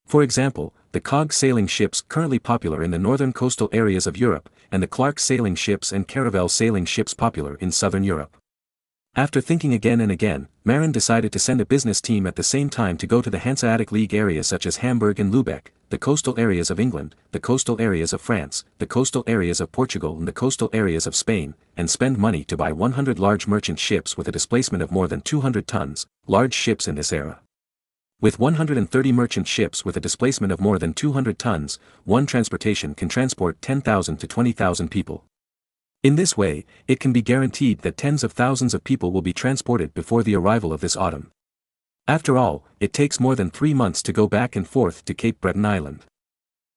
For example, the Cog sailing ships currently popular in the northern coastal areas of Europe, and the Clark sailing ships and Caravel sailing ships popular in southern Europe. After thinking again and again, Marin decided to send a business team at the same time to go to the Hanseatic League areas such as Hamburg and Lubeck, the coastal areas of England, the coastal areas of France, the coastal areas of Portugal and the coastal areas of Spain, and spend money to buy 100 large merchant ships with a displacement of more than 200 tons, large ships in this era. With 130 merchant ships with a displacement of more than 200 tons, one transportation can transport 10,000 to 20,000 people. In this way, it can be guaranteed that tens of thousands of people will be transported before the arrival of this autumn. After all, it takes more than 3 months to go back and forth to Cape Breton Island.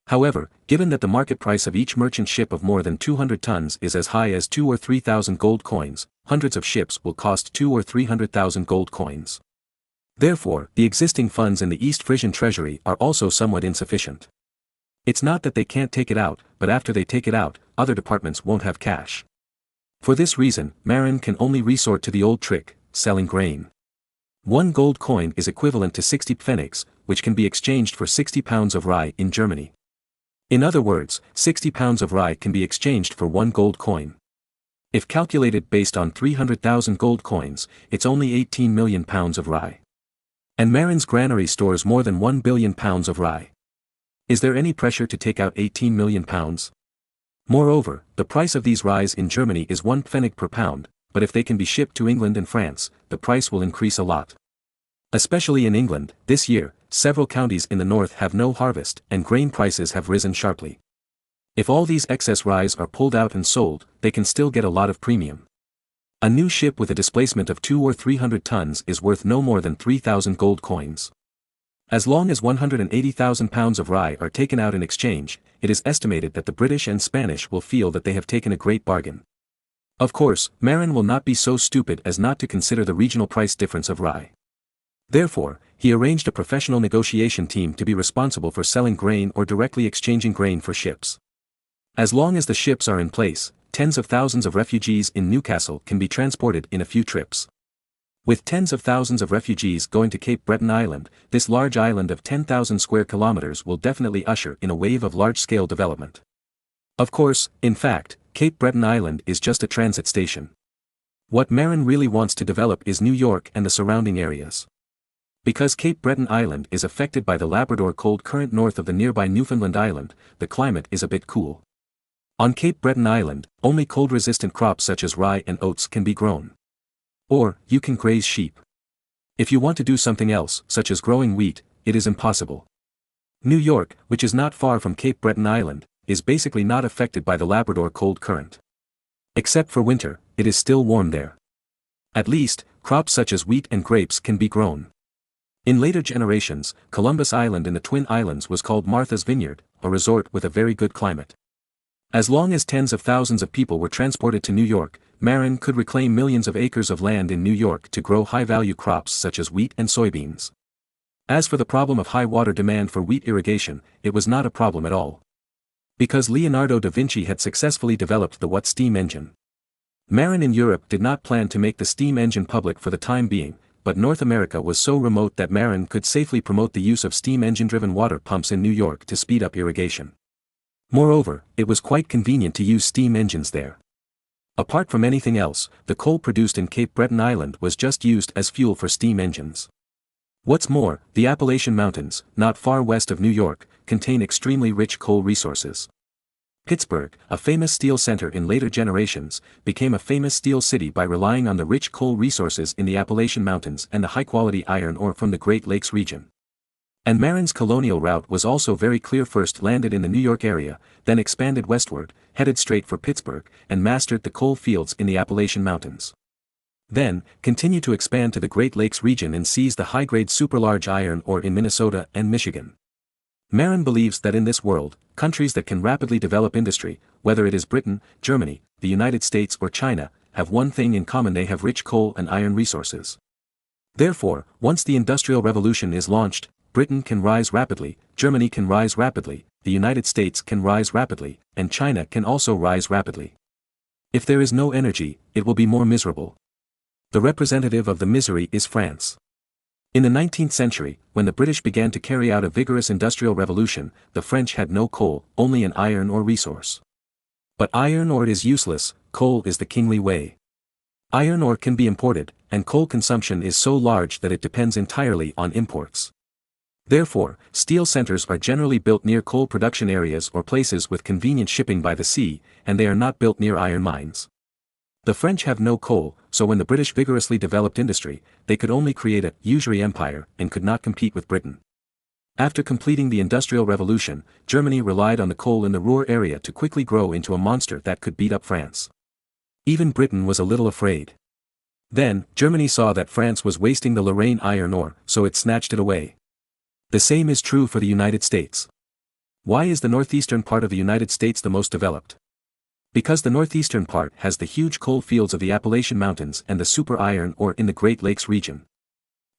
However, given that the market price of each merchant ship of more than 200 tons is as high as 2,000 or 3,000 gold coins, hundreds of ships will cost 200,000 or 300,000 gold coins. Therefore, the existing funds in the East Frisian treasury are also somewhat insufficient. It's not that they can't take it out, but after they take it out, other departments won't have cash. For this reason, Marin can only resort to the old trick, selling grain. 1 gold coin is equivalent to 60 pfennigs, which can be exchanged for 60 pounds of rye in Germany. In other words, 60 pounds of rye can be exchanged for 1 gold coin. If calculated based on 300,000 gold coins, it's only 18 million pounds of rye. And Marin's granary stores more than 1 billion pounds of rye. Is there any pressure to take out 18 million pounds? Moreover, the price of these ryes in Germany is 1 pfennig per pound, but if they can be shipped to England and France, the price will increase a lot. Especially in England, this year, several counties in the north have no harvest and grain prices have risen sharply. If all these excess ryes are pulled out and sold, they can still get a lot of premium. A new ship with a displacement of 200 or 300 tons is worth no more than 3,000 gold coins. As long as 180,000 pounds of rye are taken out in exchange, it is estimated that the British and Spanish will feel that they have taken a great bargain. Of course, Marin will not be so stupid as not to consider the regional price difference of rye. Therefore, he arranged a professional negotiation team to be responsible for selling grain or directly exchanging grain for ships. As long as the ships are in place, tens of thousands of refugees in Newcastle can be transported in a few trips. With tens of thousands of refugees going to Cape Breton Island, this large island of 10,000 square kilometers will definitely usher in a wave of large-scale development. Of course, in fact, Cape Breton Island is just a transit station. What Marin really wants to develop is New York and the surrounding areas. Because Cape Breton Island is affected by the Labrador cold current north of the nearby Newfoundland Island, the climate is a bit cool. On Cape Breton Island, only cold-resistant crops such as rye and oats can be grown. Or, you can graze sheep. If you want to do something else, such as growing wheat, it is impossible. New York, which is not far from Cape Breton Island, is basically not affected by the Labrador cold current. Except for winter, it is still warm there. At least, crops such as wheat and grapes can be grown. In later generations, Columbus Island in the Twin Islands was called Martha's Vineyard, a resort with a very good climate. As long as tens of thousands of people were transported to New York, Marin could reclaim millions of acres of land in New York to grow high-value crops such as wheat and soybeans. As for the problem of high water demand for wheat irrigation, it was not a problem at all. Because Leonardo da Vinci had successfully developed the Watt steam engine. Marin in Europe did not plan to make the steam engine public for the time being, but North America was so remote that Marin could safely promote the use of steam engine-driven water pumps in New York to speed up irrigation. Moreover, it was quite convenient to use steam engines there. Apart from anything else, the coal produced in Cape Breton Island was just used as fuel for steam engines. What's more, the Appalachian Mountains, not far west of New York, contain extremely rich coal resources. Pittsburgh, a famous steel center in later generations, became a famous steel city by relying on the rich coal resources in the Appalachian Mountains and the high-quality iron ore from the Great Lakes region. And Marin's colonial route was also very clear. First landed in the New York area, then expanded westward, headed straight for Pittsburgh, and mastered the coal fields in the Appalachian Mountains. Then, continued to expand to the Great Lakes region and seize the high-grade superlarge iron ore in Minnesota and Michigan. Marin believes that in this world, countries that can rapidly develop industry, whether it is Britain, Germany, the United States or China, have one thing in common: they have rich coal and iron resources. Therefore, once the Industrial Revolution is launched, Britain can rise rapidly, Germany can rise rapidly, the United States can rise rapidly, and China can also rise rapidly. If there is no energy, it will be more miserable. The representative of the misery is France. In the 19th century, when the British began to carry out a vigorous industrial revolution, the French had no coal, only an iron ore resource. But iron ore is useless, coal is the kingly way. Iron ore can be imported, and coal consumption is so large that it depends entirely on imports. Therefore, steel centers are generally built near coal production areas or places with convenient shipping by the sea, and they are not built near iron mines. The French have no coal, so when the British vigorously developed industry, they could only create a usury empire and could not compete with Britain. After completing the Industrial Revolution, Germany relied on the coal in the Ruhr area to quickly grow into a monster that could beat up France. Even Britain was a little afraid. Then, Germany saw that France was wasting the Lorraine iron ore, so it snatched it away. The same is true for the United States. Why is the northeastern part of the United States the most developed? Because the northeastern part has the huge coal fields of the Appalachian Mountains and the super iron ore in the Great Lakes region.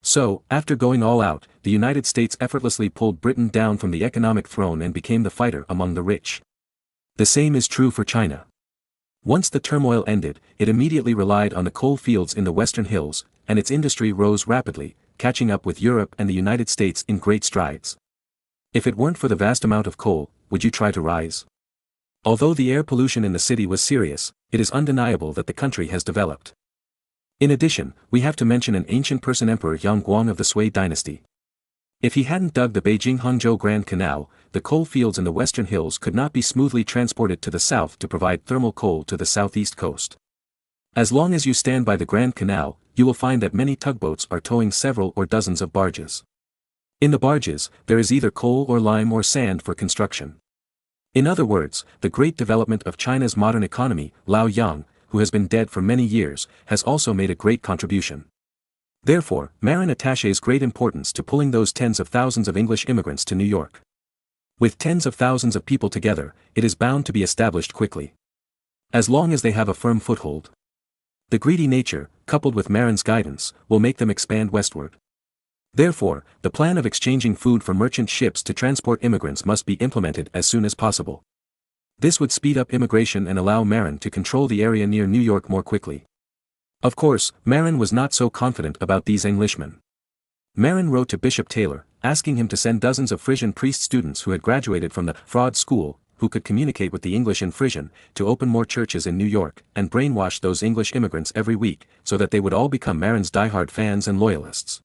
So, after going all out, the United States effortlessly pulled Britain down from the economic throne and became the fighter among the rich. The same is true for China. Once the turmoil ended, it immediately relied on the coal fields in the western hills, and its industry rose rapidly, catching up with Europe and the United States in great strides. If it weren't for the vast amount of coal, would you try to rise? Although the air pollution in the city was serious, it is undeniable that the country has developed. In addition, we have to mention an ancient person, Emperor Yangguang of the Sui dynasty. If he hadn't dug the Beijing-Hangzhou Grand Canal, the coal fields in the western hills could not be smoothly transported to the south to provide thermal coal to the southeast coast. As long as you stand by the Grand Canal, you will find that many tugboats are towing several or dozens of barges. In the barges, there is either coal or lime or sand for construction. In other words, the great development of China's modern economy, Lao Yang, who has been dead for many years, has also made a great contribution. Therefore, Marin attaches great importance to pulling those tens of thousands of English immigrants to New York. With tens of thousands of people together, it is bound to be established quickly. As long as they have a firm foothold. The greedy nature, coupled with Marin's guidance, will make them expand westward. Therefore, the plan of exchanging food for merchant ships to transport immigrants must be implemented as soon as possible. This would speed up immigration and allow Marin to control the area near New York more quickly. Of course, Marin was not so confident about these Englishmen. Marin wrote to Bishop Taylor, asking him to send dozens of Frisian priest students who had graduated from the fraud school, who could communicate with the English in Frisian, to open more churches in New York, and brainwash those English immigrants every week, so that they would all become Marin's diehard fans and loyalists.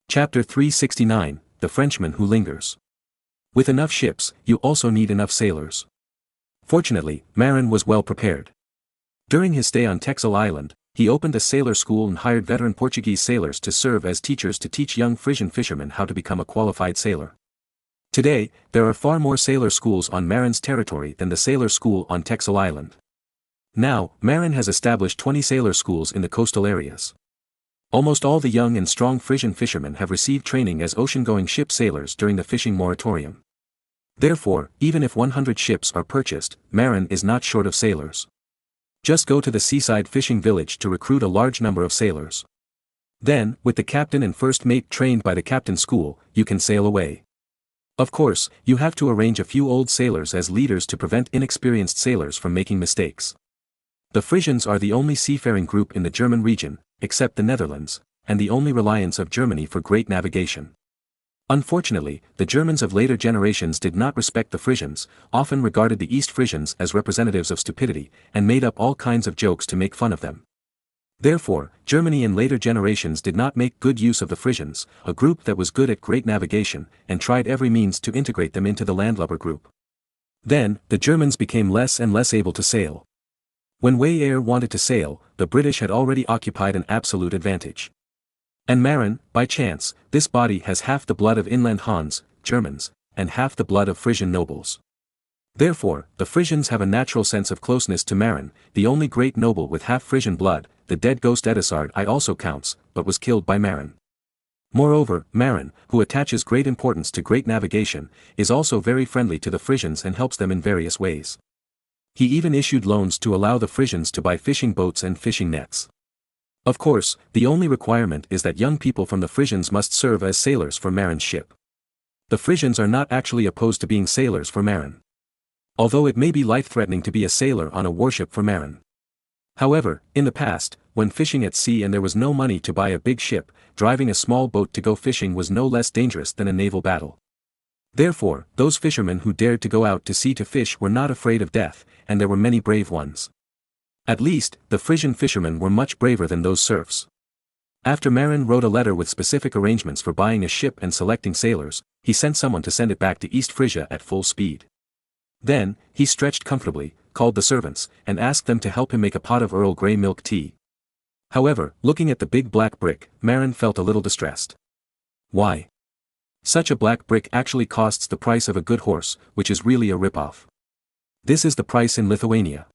Chapter 369, The Frenchman Who Lingers. With enough ships, you also need enough sailors. Fortunately, Marin was well prepared. During his stay on Texel Island, he opened a sailor school and hired veteran Portuguese sailors to serve as teachers to teach young Frisian fishermen how to become a qualified sailor. Today, there are far more sailor schools on Marin's territory than the sailor school on Texel Island. Now, Marin has established 20 sailor schools in the coastal areas. Almost all the young and strong Frisian fishermen have received training as ocean-going ship sailors during the fishing moratorium. Therefore, even if 100 ships are purchased, Marin is not short of sailors. Just go to the seaside fishing village to recruit a large number of sailors. Then, with the captain and first mate trained by the captain school, you can sail away. Of course, you have to arrange a few old sailors as leaders to prevent inexperienced sailors from making mistakes. The Frisians are the only seafaring group in the German region, except the Netherlands, and the only reliance of Germany for great navigation. Unfortunately, the Germans of later generations did not respect the Frisians, often regarded the East Frisians as representatives of stupidity, and made up all kinds of jokes to make fun of them. Therefore, Germany in later generations did not make good use of the Frisians, a group that was good at great navigation, and tried every means to integrate them into the landlubber group. Then, the Germans became less and less able to sail. When Weyer wanted to sail, the British had already occupied an absolute advantage. And Marin, by chance, this body has half the blood of inland Hans, Germans, and half the blood of Frisian nobles. Therefore, the Frisians have a natural sense of closeness to Marin, the only great noble with half Frisian blood. The dead ghost Edisard I also counts, but was killed by Marin. Moreover, Marin, who attaches great importance to great navigation, is also very friendly to the Frisians and helps them in various ways. He even issued loans to allow the Frisians to buy fishing boats and fishing nets. Of course, the only requirement is that young people from the Frisians must serve as sailors for Marin's ship. The Frisians are not actually opposed to being sailors for Marin. Although it may be life-threatening to be a sailor on a warship for Marin. However, in the past, when fishing at sea and there was no money to buy a big ship, driving a small boat to go fishing was no less dangerous than a naval battle. Therefore, those fishermen who dared to go out to sea to fish were not afraid of death, and there were many brave ones. At least, the Frisian fishermen were much braver than those serfs. After Marin wrote a letter with specific arrangements for buying a ship and selecting sailors, he sent someone to send it back to East Frisia at full speed. Then, he stretched comfortably, called the servants, and asked them to help him make a pot of Earl Grey milk tea. However, looking at the big black brick, Marin felt a little distressed. Why? Such a black brick actually costs the price of a good horse, which is really a rip-off. This is the price in Lithuania.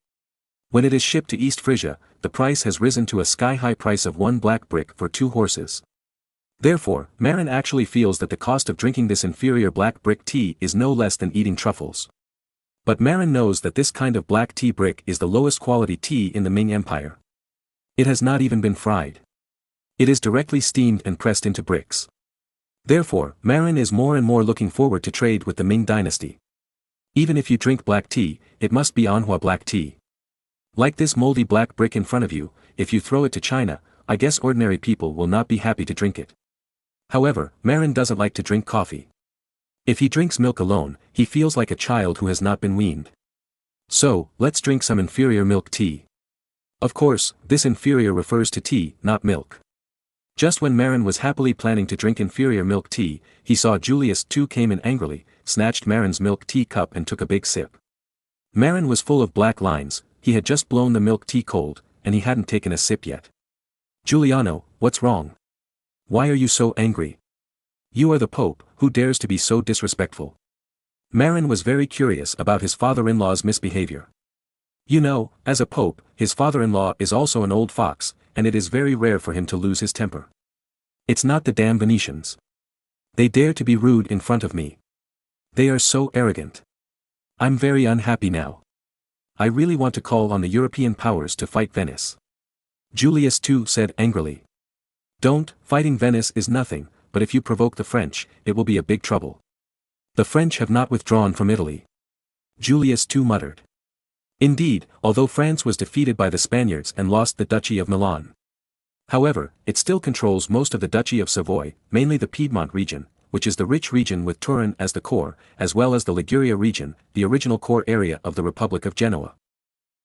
When it is shipped to East Frisia, the price has risen to a sky-high price of one black brick for 2 horses. Therefore, Marin actually feels that the cost of drinking this inferior black brick tea is no less than eating truffles. But Marin knows that this kind of black tea brick is the lowest quality tea in the Ming Empire. It has not even been fried. It is directly steamed and pressed into bricks. Therefore, Marin is more and more looking forward to trade with the Ming dynasty. Even if you drink black tea, it must be Anhua black tea. Like this moldy black brick in front of you, if you throw it to China, I guess ordinary people will not be happy to drink it. However, Marin doesn't like to drink coffee. If he drinks milk alone, he feels like a child who has not been weaned. So, let's drink some inferior milk tea. Of course, this inferior refers to tea, not milk. Just when Marin was happily planning to drink inferior milk tea, he saw Julius II came in angrily, snatched Marin's milk tea cup and took a big sip. Marin was full of black lines, he had just blown the milk tea cold, and he hadn't taken a sip yet. Giuliano, what's wrong? Why are you so angry? You are the Pope, who dares to be so disrespectful? Marin was very curious about his father-in-law's misbehavior. You know, as a pope, his father-in-law is also an old fox, and it is very rare for him to lose his temper. It's not the damn Venetians. They dare to be rude in front of me. They are so arrogant. I'm very unhappy now. I really want to call on the European powers to fight Venice. Julius II said angrily. Don't, fighting Venice is nothing, but if you provoke the French, it will be a big trouble. The French have not withdrawn from Italy. Julius II muttered. Indeed, although France was defeated by the Spaniards and lost the Duchy of Milan. However, it still controls most of the Duchy of Savoy, mainly the Piedmont region, which is the rich region with Turin as the core, as well as the Liguria region, the original core area of the Republic of Genoa.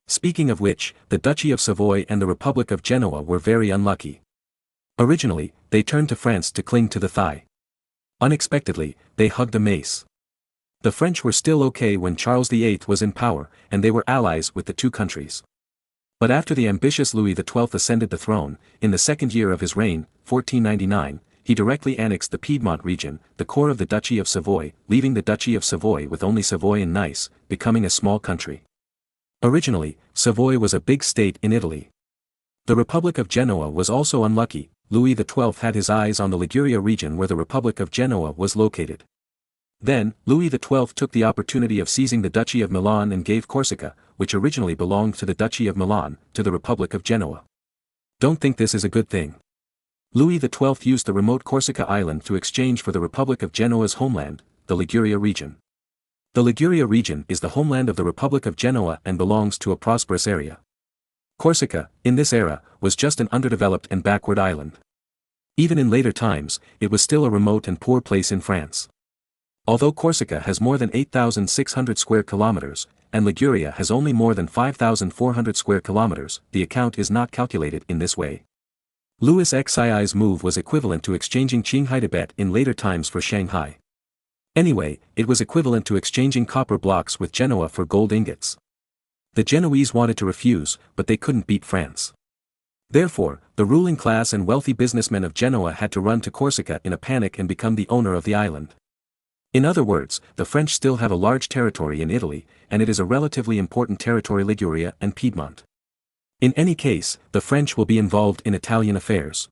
Speaking of which, the Duchy of Savoy and the Republic of Genoa were very unlucky. Originally, they turned to France to cling to the thigh. Unexpectedly, they hugged a mace. The French were still okay when Charles VIII was in power, and they were allies with the two countries. But after the ambitious Louis XII ascended the throne, in the second year of his reign, 1499, he directly annexed the Piedmont region, the core of the Duchy of Savoy, leaving the Duchy of Savoy with only Savoy and Nice, becoming a small country. Originally, Savoy was a big state in Italy. The Republic of Genoa was also unlucky. Louis XII had his eyes on the Liguria region where the Republic of Genoa was located. Then, Louis XII took the opportunity of seizing the Duchy of Milan and gave Corsica, which originally belonged to the Duchy of Milan, to the Republic of Genoa. Don't think this is a good thing. Louis XII used the remote Corsica island to exchange for the Republic of Genoa's homeland, the Liguria region. The Liguria region is the homeland of the Republic of Genoa and belongs to a prosperous area. Corsica, in this era, was just an underdeveloped and backward island. Even in later times, it was still a remote and poor place in France. Although Corsica has more than 8,600 square kilometers, and Liguria has only more than 5,400 square kilometers, the account is not calculated in this way. Louis XII's move was equivalent to exchanging Qinghai Tibet in later times for Shanghai. Anyway, it was equivalent to exchanging copper blocks with Genoa for gold ingots. The Genoese wanted to refuse, but they couldn't beat France. Therefore, the ruling class and wealthy businessmen of Genoa had to run to Corsica in a panic and become the owner of the island. In other words, the French still have a large territory in Italy, and it is a relatively important territory Liguria and Piedmont. In any case, the French will be involved in Italian affairs.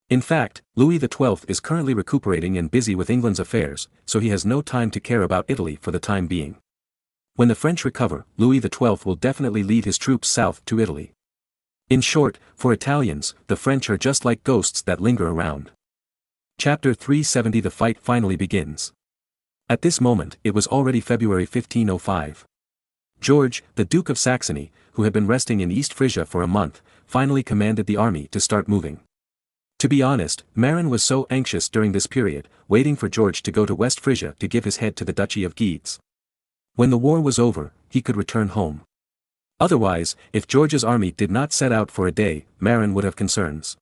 In fact, Louis XII is currently recuperating and busy with England's affairs, so he has no time to care about Italy for the time being. When the French recover, Louis XII will definitely lead his troops south to Italy. In short, for Italians, the French are just like ghosts that linger around. Chapter 370. The fight finally begins. At this moment, it was already February 1505. George, the Duke of Saxony, who had been resting in East Frisia for a month, finally commanded the army to start moving. To be honest, Marin was so anxious during this period, waiting for George to go to West Frisia to give his head to the Duchy of Guedes. When the war was over, he could return home. Otherwise, if George's army did not set out for a day, Marin would have concerns.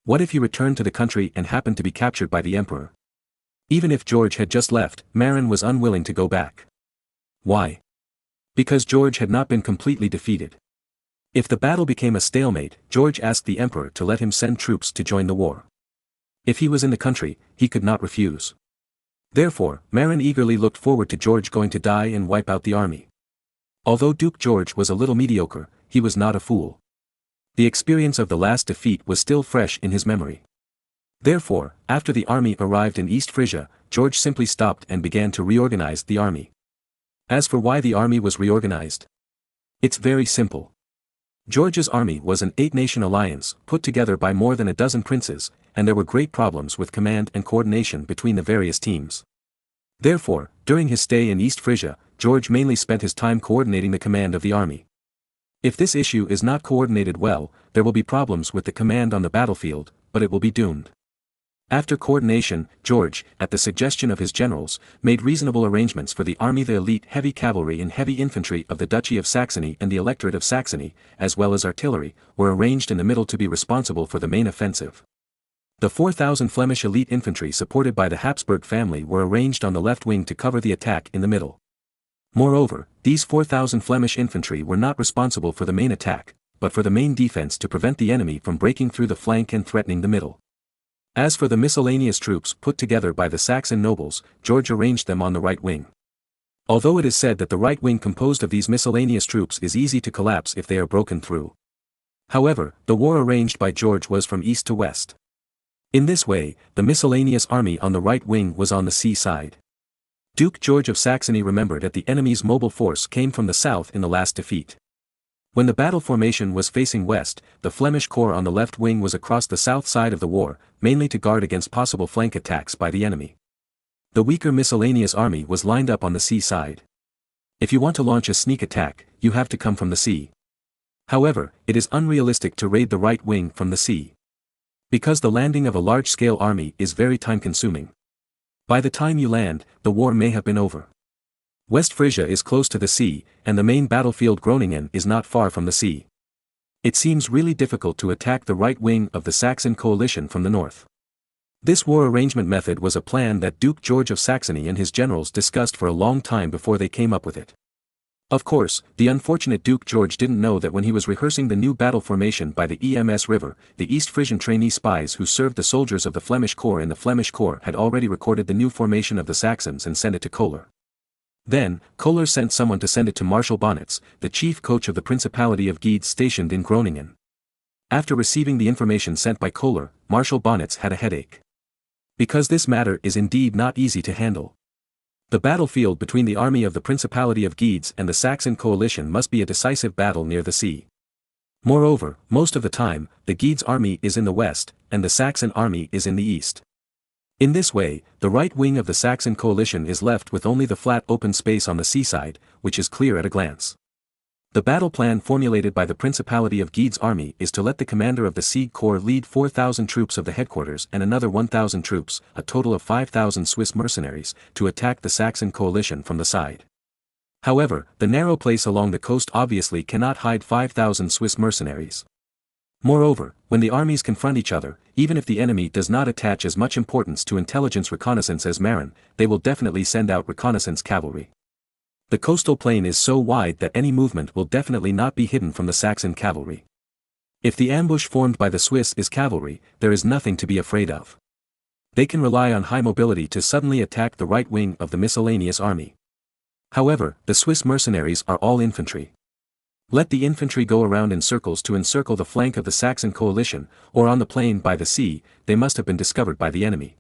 What if he returned to the country and happened to be captured by the emperor? Even if George had just left, Marin was unwilling to go back. Why? Because George had not been completely defeated. If the battle became a stalemate, George asked the emperor to let him send troops to join the war. If he was in the country, he could not refuse. Therefore, Marin eagerly looked forward to George going to die and wipe out the army. Although Duke George was a little mediocre, he was not a fool. The experience of the last defeat was still fresh in his memory. Therefore, after the army arrived in East Frisia, George simply stopped and began to reorganize the army. As for why the army was reorganized, it's very simple. George's army was an 8-nation alliance put together by more than a dozen princes, and there were great problems with command and coordination between the various teams. Therefore, during his stay in East Frisia, George mainly spent his time coordinating the command of the army. If this issue is not coordinated well, there will be problems with the command on the battlefield, but it will be doomed. After coordination, George, at the suggestion of his generals, made reasonable arrangements for the army. The elite heavy cavalry and heavy infantry of the Duchy of Saxony and the Electorate of Saxony, as well as artillery, were arranged in the middle to be responsible for the main offensive. The 4,000 Flemish elite infantry supported by the Habsburg family were arranged on the left wing to cover the attack in the middle. Moreover, these 4,000 Flemish infantry were not responsible for the main attack, but for the main defense to prevent the enemy from breaking through the flank and threatening the middle. As for the miscellaneous troops put together by the Saxon nobles, George arranged them on the right wing. Although it is said that the right wing composed of these miscellaneous troops is easy to collapse if they are broken through. However, the war arranged by George was from east to west. In this way, the miscellaneous army on the right wing was on the sea side. Duke George of Saxony remembered that the enemy's mobile force came from the south in the last defeat. When the battle formation was facing west, the Flemish corps on the left wing was across the south side of the war, mainly to guard against possible flank attacks by the enemy. The weaker miscellaneous army was lined up on the sea side. If you want to launch a sneak attack, you have to come from the sea. However, it is unrealistic to raid the right wing from the sea. Because the landing of a large-scale army is very time-consuming. By the time you land, the war may have been over. West Frisia is close to the sea, and the main battlefield Groningen is not far from the sea. It seems really difficult to attack the right wing of the Saxon coalition from the north. This war arrangement method was a plan that Duke George of Saxony and his generals discussed for a long time before they came up with it. Of course, the unfortunate Duke George didn't know that when he was rehearsing the new battle formation by the Ems River, the East Frisian trainee spies who served the soldiers of the Flemish corps in the Flemish corps had already recorded the new formation of the Saxons and sent it to Kohler. Then, Kohler sent someone to send it to Marshal Bonitz, the chief coach of the Principality of Guedes stationed in Groningen. After receiving the information sent by Kohler, Marshal Bonitz had a headache. Because this matter is indeed not easy to handle. The battlefield between the army of the Principality of Guedes and the Saxon coalition must be a decisive battle near the sea. Moreover, most of the time, the Guedes army is in the west, and the Saxon army is in the east. In this way, the right wing of the Saxon coalition is left with only the flat open space on the seaside, which is clear at a glance. The battle plan formulated by the Principality of Guedes army is to let the commander of the Siege Corps lead 4,000 troops of the headquarters and another 1,000 troops, a total of 5,000 Swiss mercenaries, to attack the Saxon coalition from the side. However, the narrow place along the coast obviously cannot hide 5,000 Swiss mercenaries. Moreover, when the armies confront each other, even if the enemy does not attach as much importance to intelligence reconnaissance as Marin, they will definitely send out reconnaissance cavalry. The coastal plain is so wide that any movement will definitely not be hidden from the Saxon cavalry. If the ambush formed by the Swiss is cavalry, there is nothing to be afraid of. They can rely on high mobility to suddenly attack the right wing of the miscellaneous army. However, the Swiss mercenaries are all infantry. Let the infantry go around in circles to encircle the flank of the Saxon coalition, or on the plain by the sea, they must have been discovered by the enemy.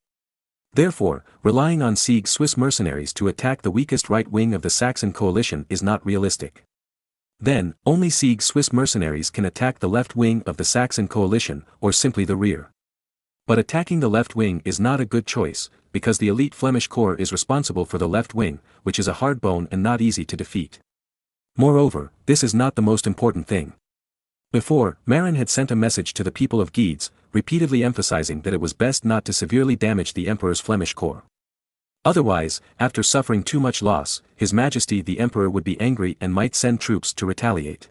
Therefore, relying on Siege Swiss mercenaries to attack the weakest right wing of the Saxon coalition is not realistic. Then, only Siege Swiss mercenaries can attack the left wing of the Saxon coalition, or simply the rear. But attacking the left wing is not a good choice, because the elite Flemish corps is responsible for the left wing, which is a hard bone and not easy to defeat. Moreover, this is not the most important thing. Before, Marin had sent a message to the people of Guedes, repeatedly emphasizing that it was best not to severely damage the Emperor's Flemish corps. Otherwise, after suffering too much loss, His Majesty the Emperor would be angry and might send troops to retaliate.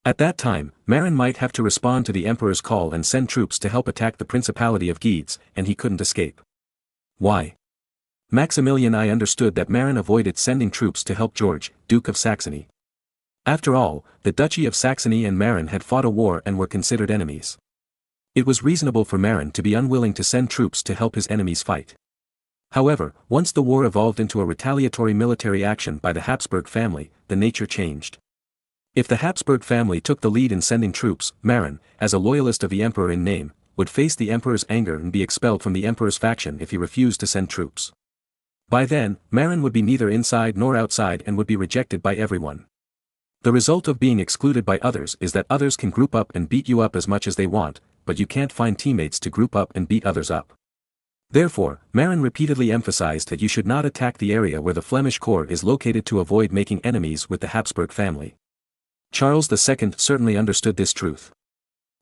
At that time, Marin might have to respond to the Emperor's call and send troops to help attack the Principality of Guedes, and he couldn't escape. Why? Maximilian I understood that Marin avoided sending troops to help George, Duke of Saxony. After all, the Duchy of Saxony and Marin had fought a war and were considered enemies. It was reasonable for Marin to be unwilling to send troops to help his enemies fight. However, once the war evolved into a retaliatory military action by the Habsburg family, the nature changed. If the Habsburg family took the lead in sending troops, Marin, as a loyalist of the Emperor in name, would face the Emperor's anger and be expelled from the Emperor's faction if he refused to send troops. By then, Marin would be neither inside nor outside and would be rejected by everyone. The result of being excluded by others is that others can group up and beat you up as much as they want, but you can't find teammates to group up and beat others up. Therefore, Marin repeatedly emphasized that you should not attack the area where the Flemish corps is located to avoid making enemies with the Habsburg family. Charles II certainly understood this truth.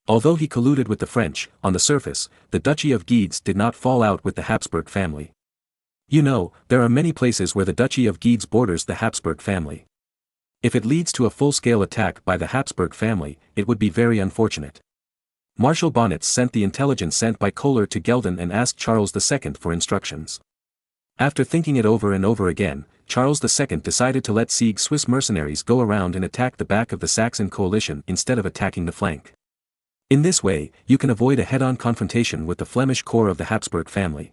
Although he colluded with the French, on the surface, the Duchy of Guedes did not fall out with the Habsburg family. You know, there are many places where the Duchy of Guedes borders the Habsburg family. If it leads to a full-scale attack by the Habsburg family, it would be very unfortunate. Marshal Bonitz sent the intelligence sent by Kohler to Gelden and asked Charles II for instructions. After thinking it over and over again, Charles II decided to let Siege Swiss mercenaries go around and attack the back of the Saxon coalition instead of attacking the flank. In this way, you can avoid a head-on confrontation with the Flemish corps of the Habsburg family.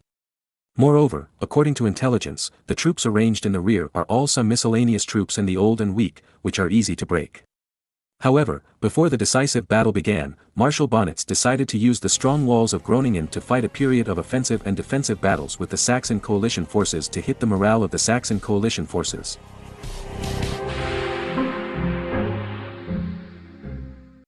Moreover, according to intelligence, the troops arranged in the rear are all some miscellaneous troops and the old and weak, which are easy to break. However, before the decisive battle began, Marshal Bonitz decided to use the strong walls of Groningen to fight a period of offensive and defensive battles with the Saxon coalition forces to hit the morale of the Saxon coalition forces,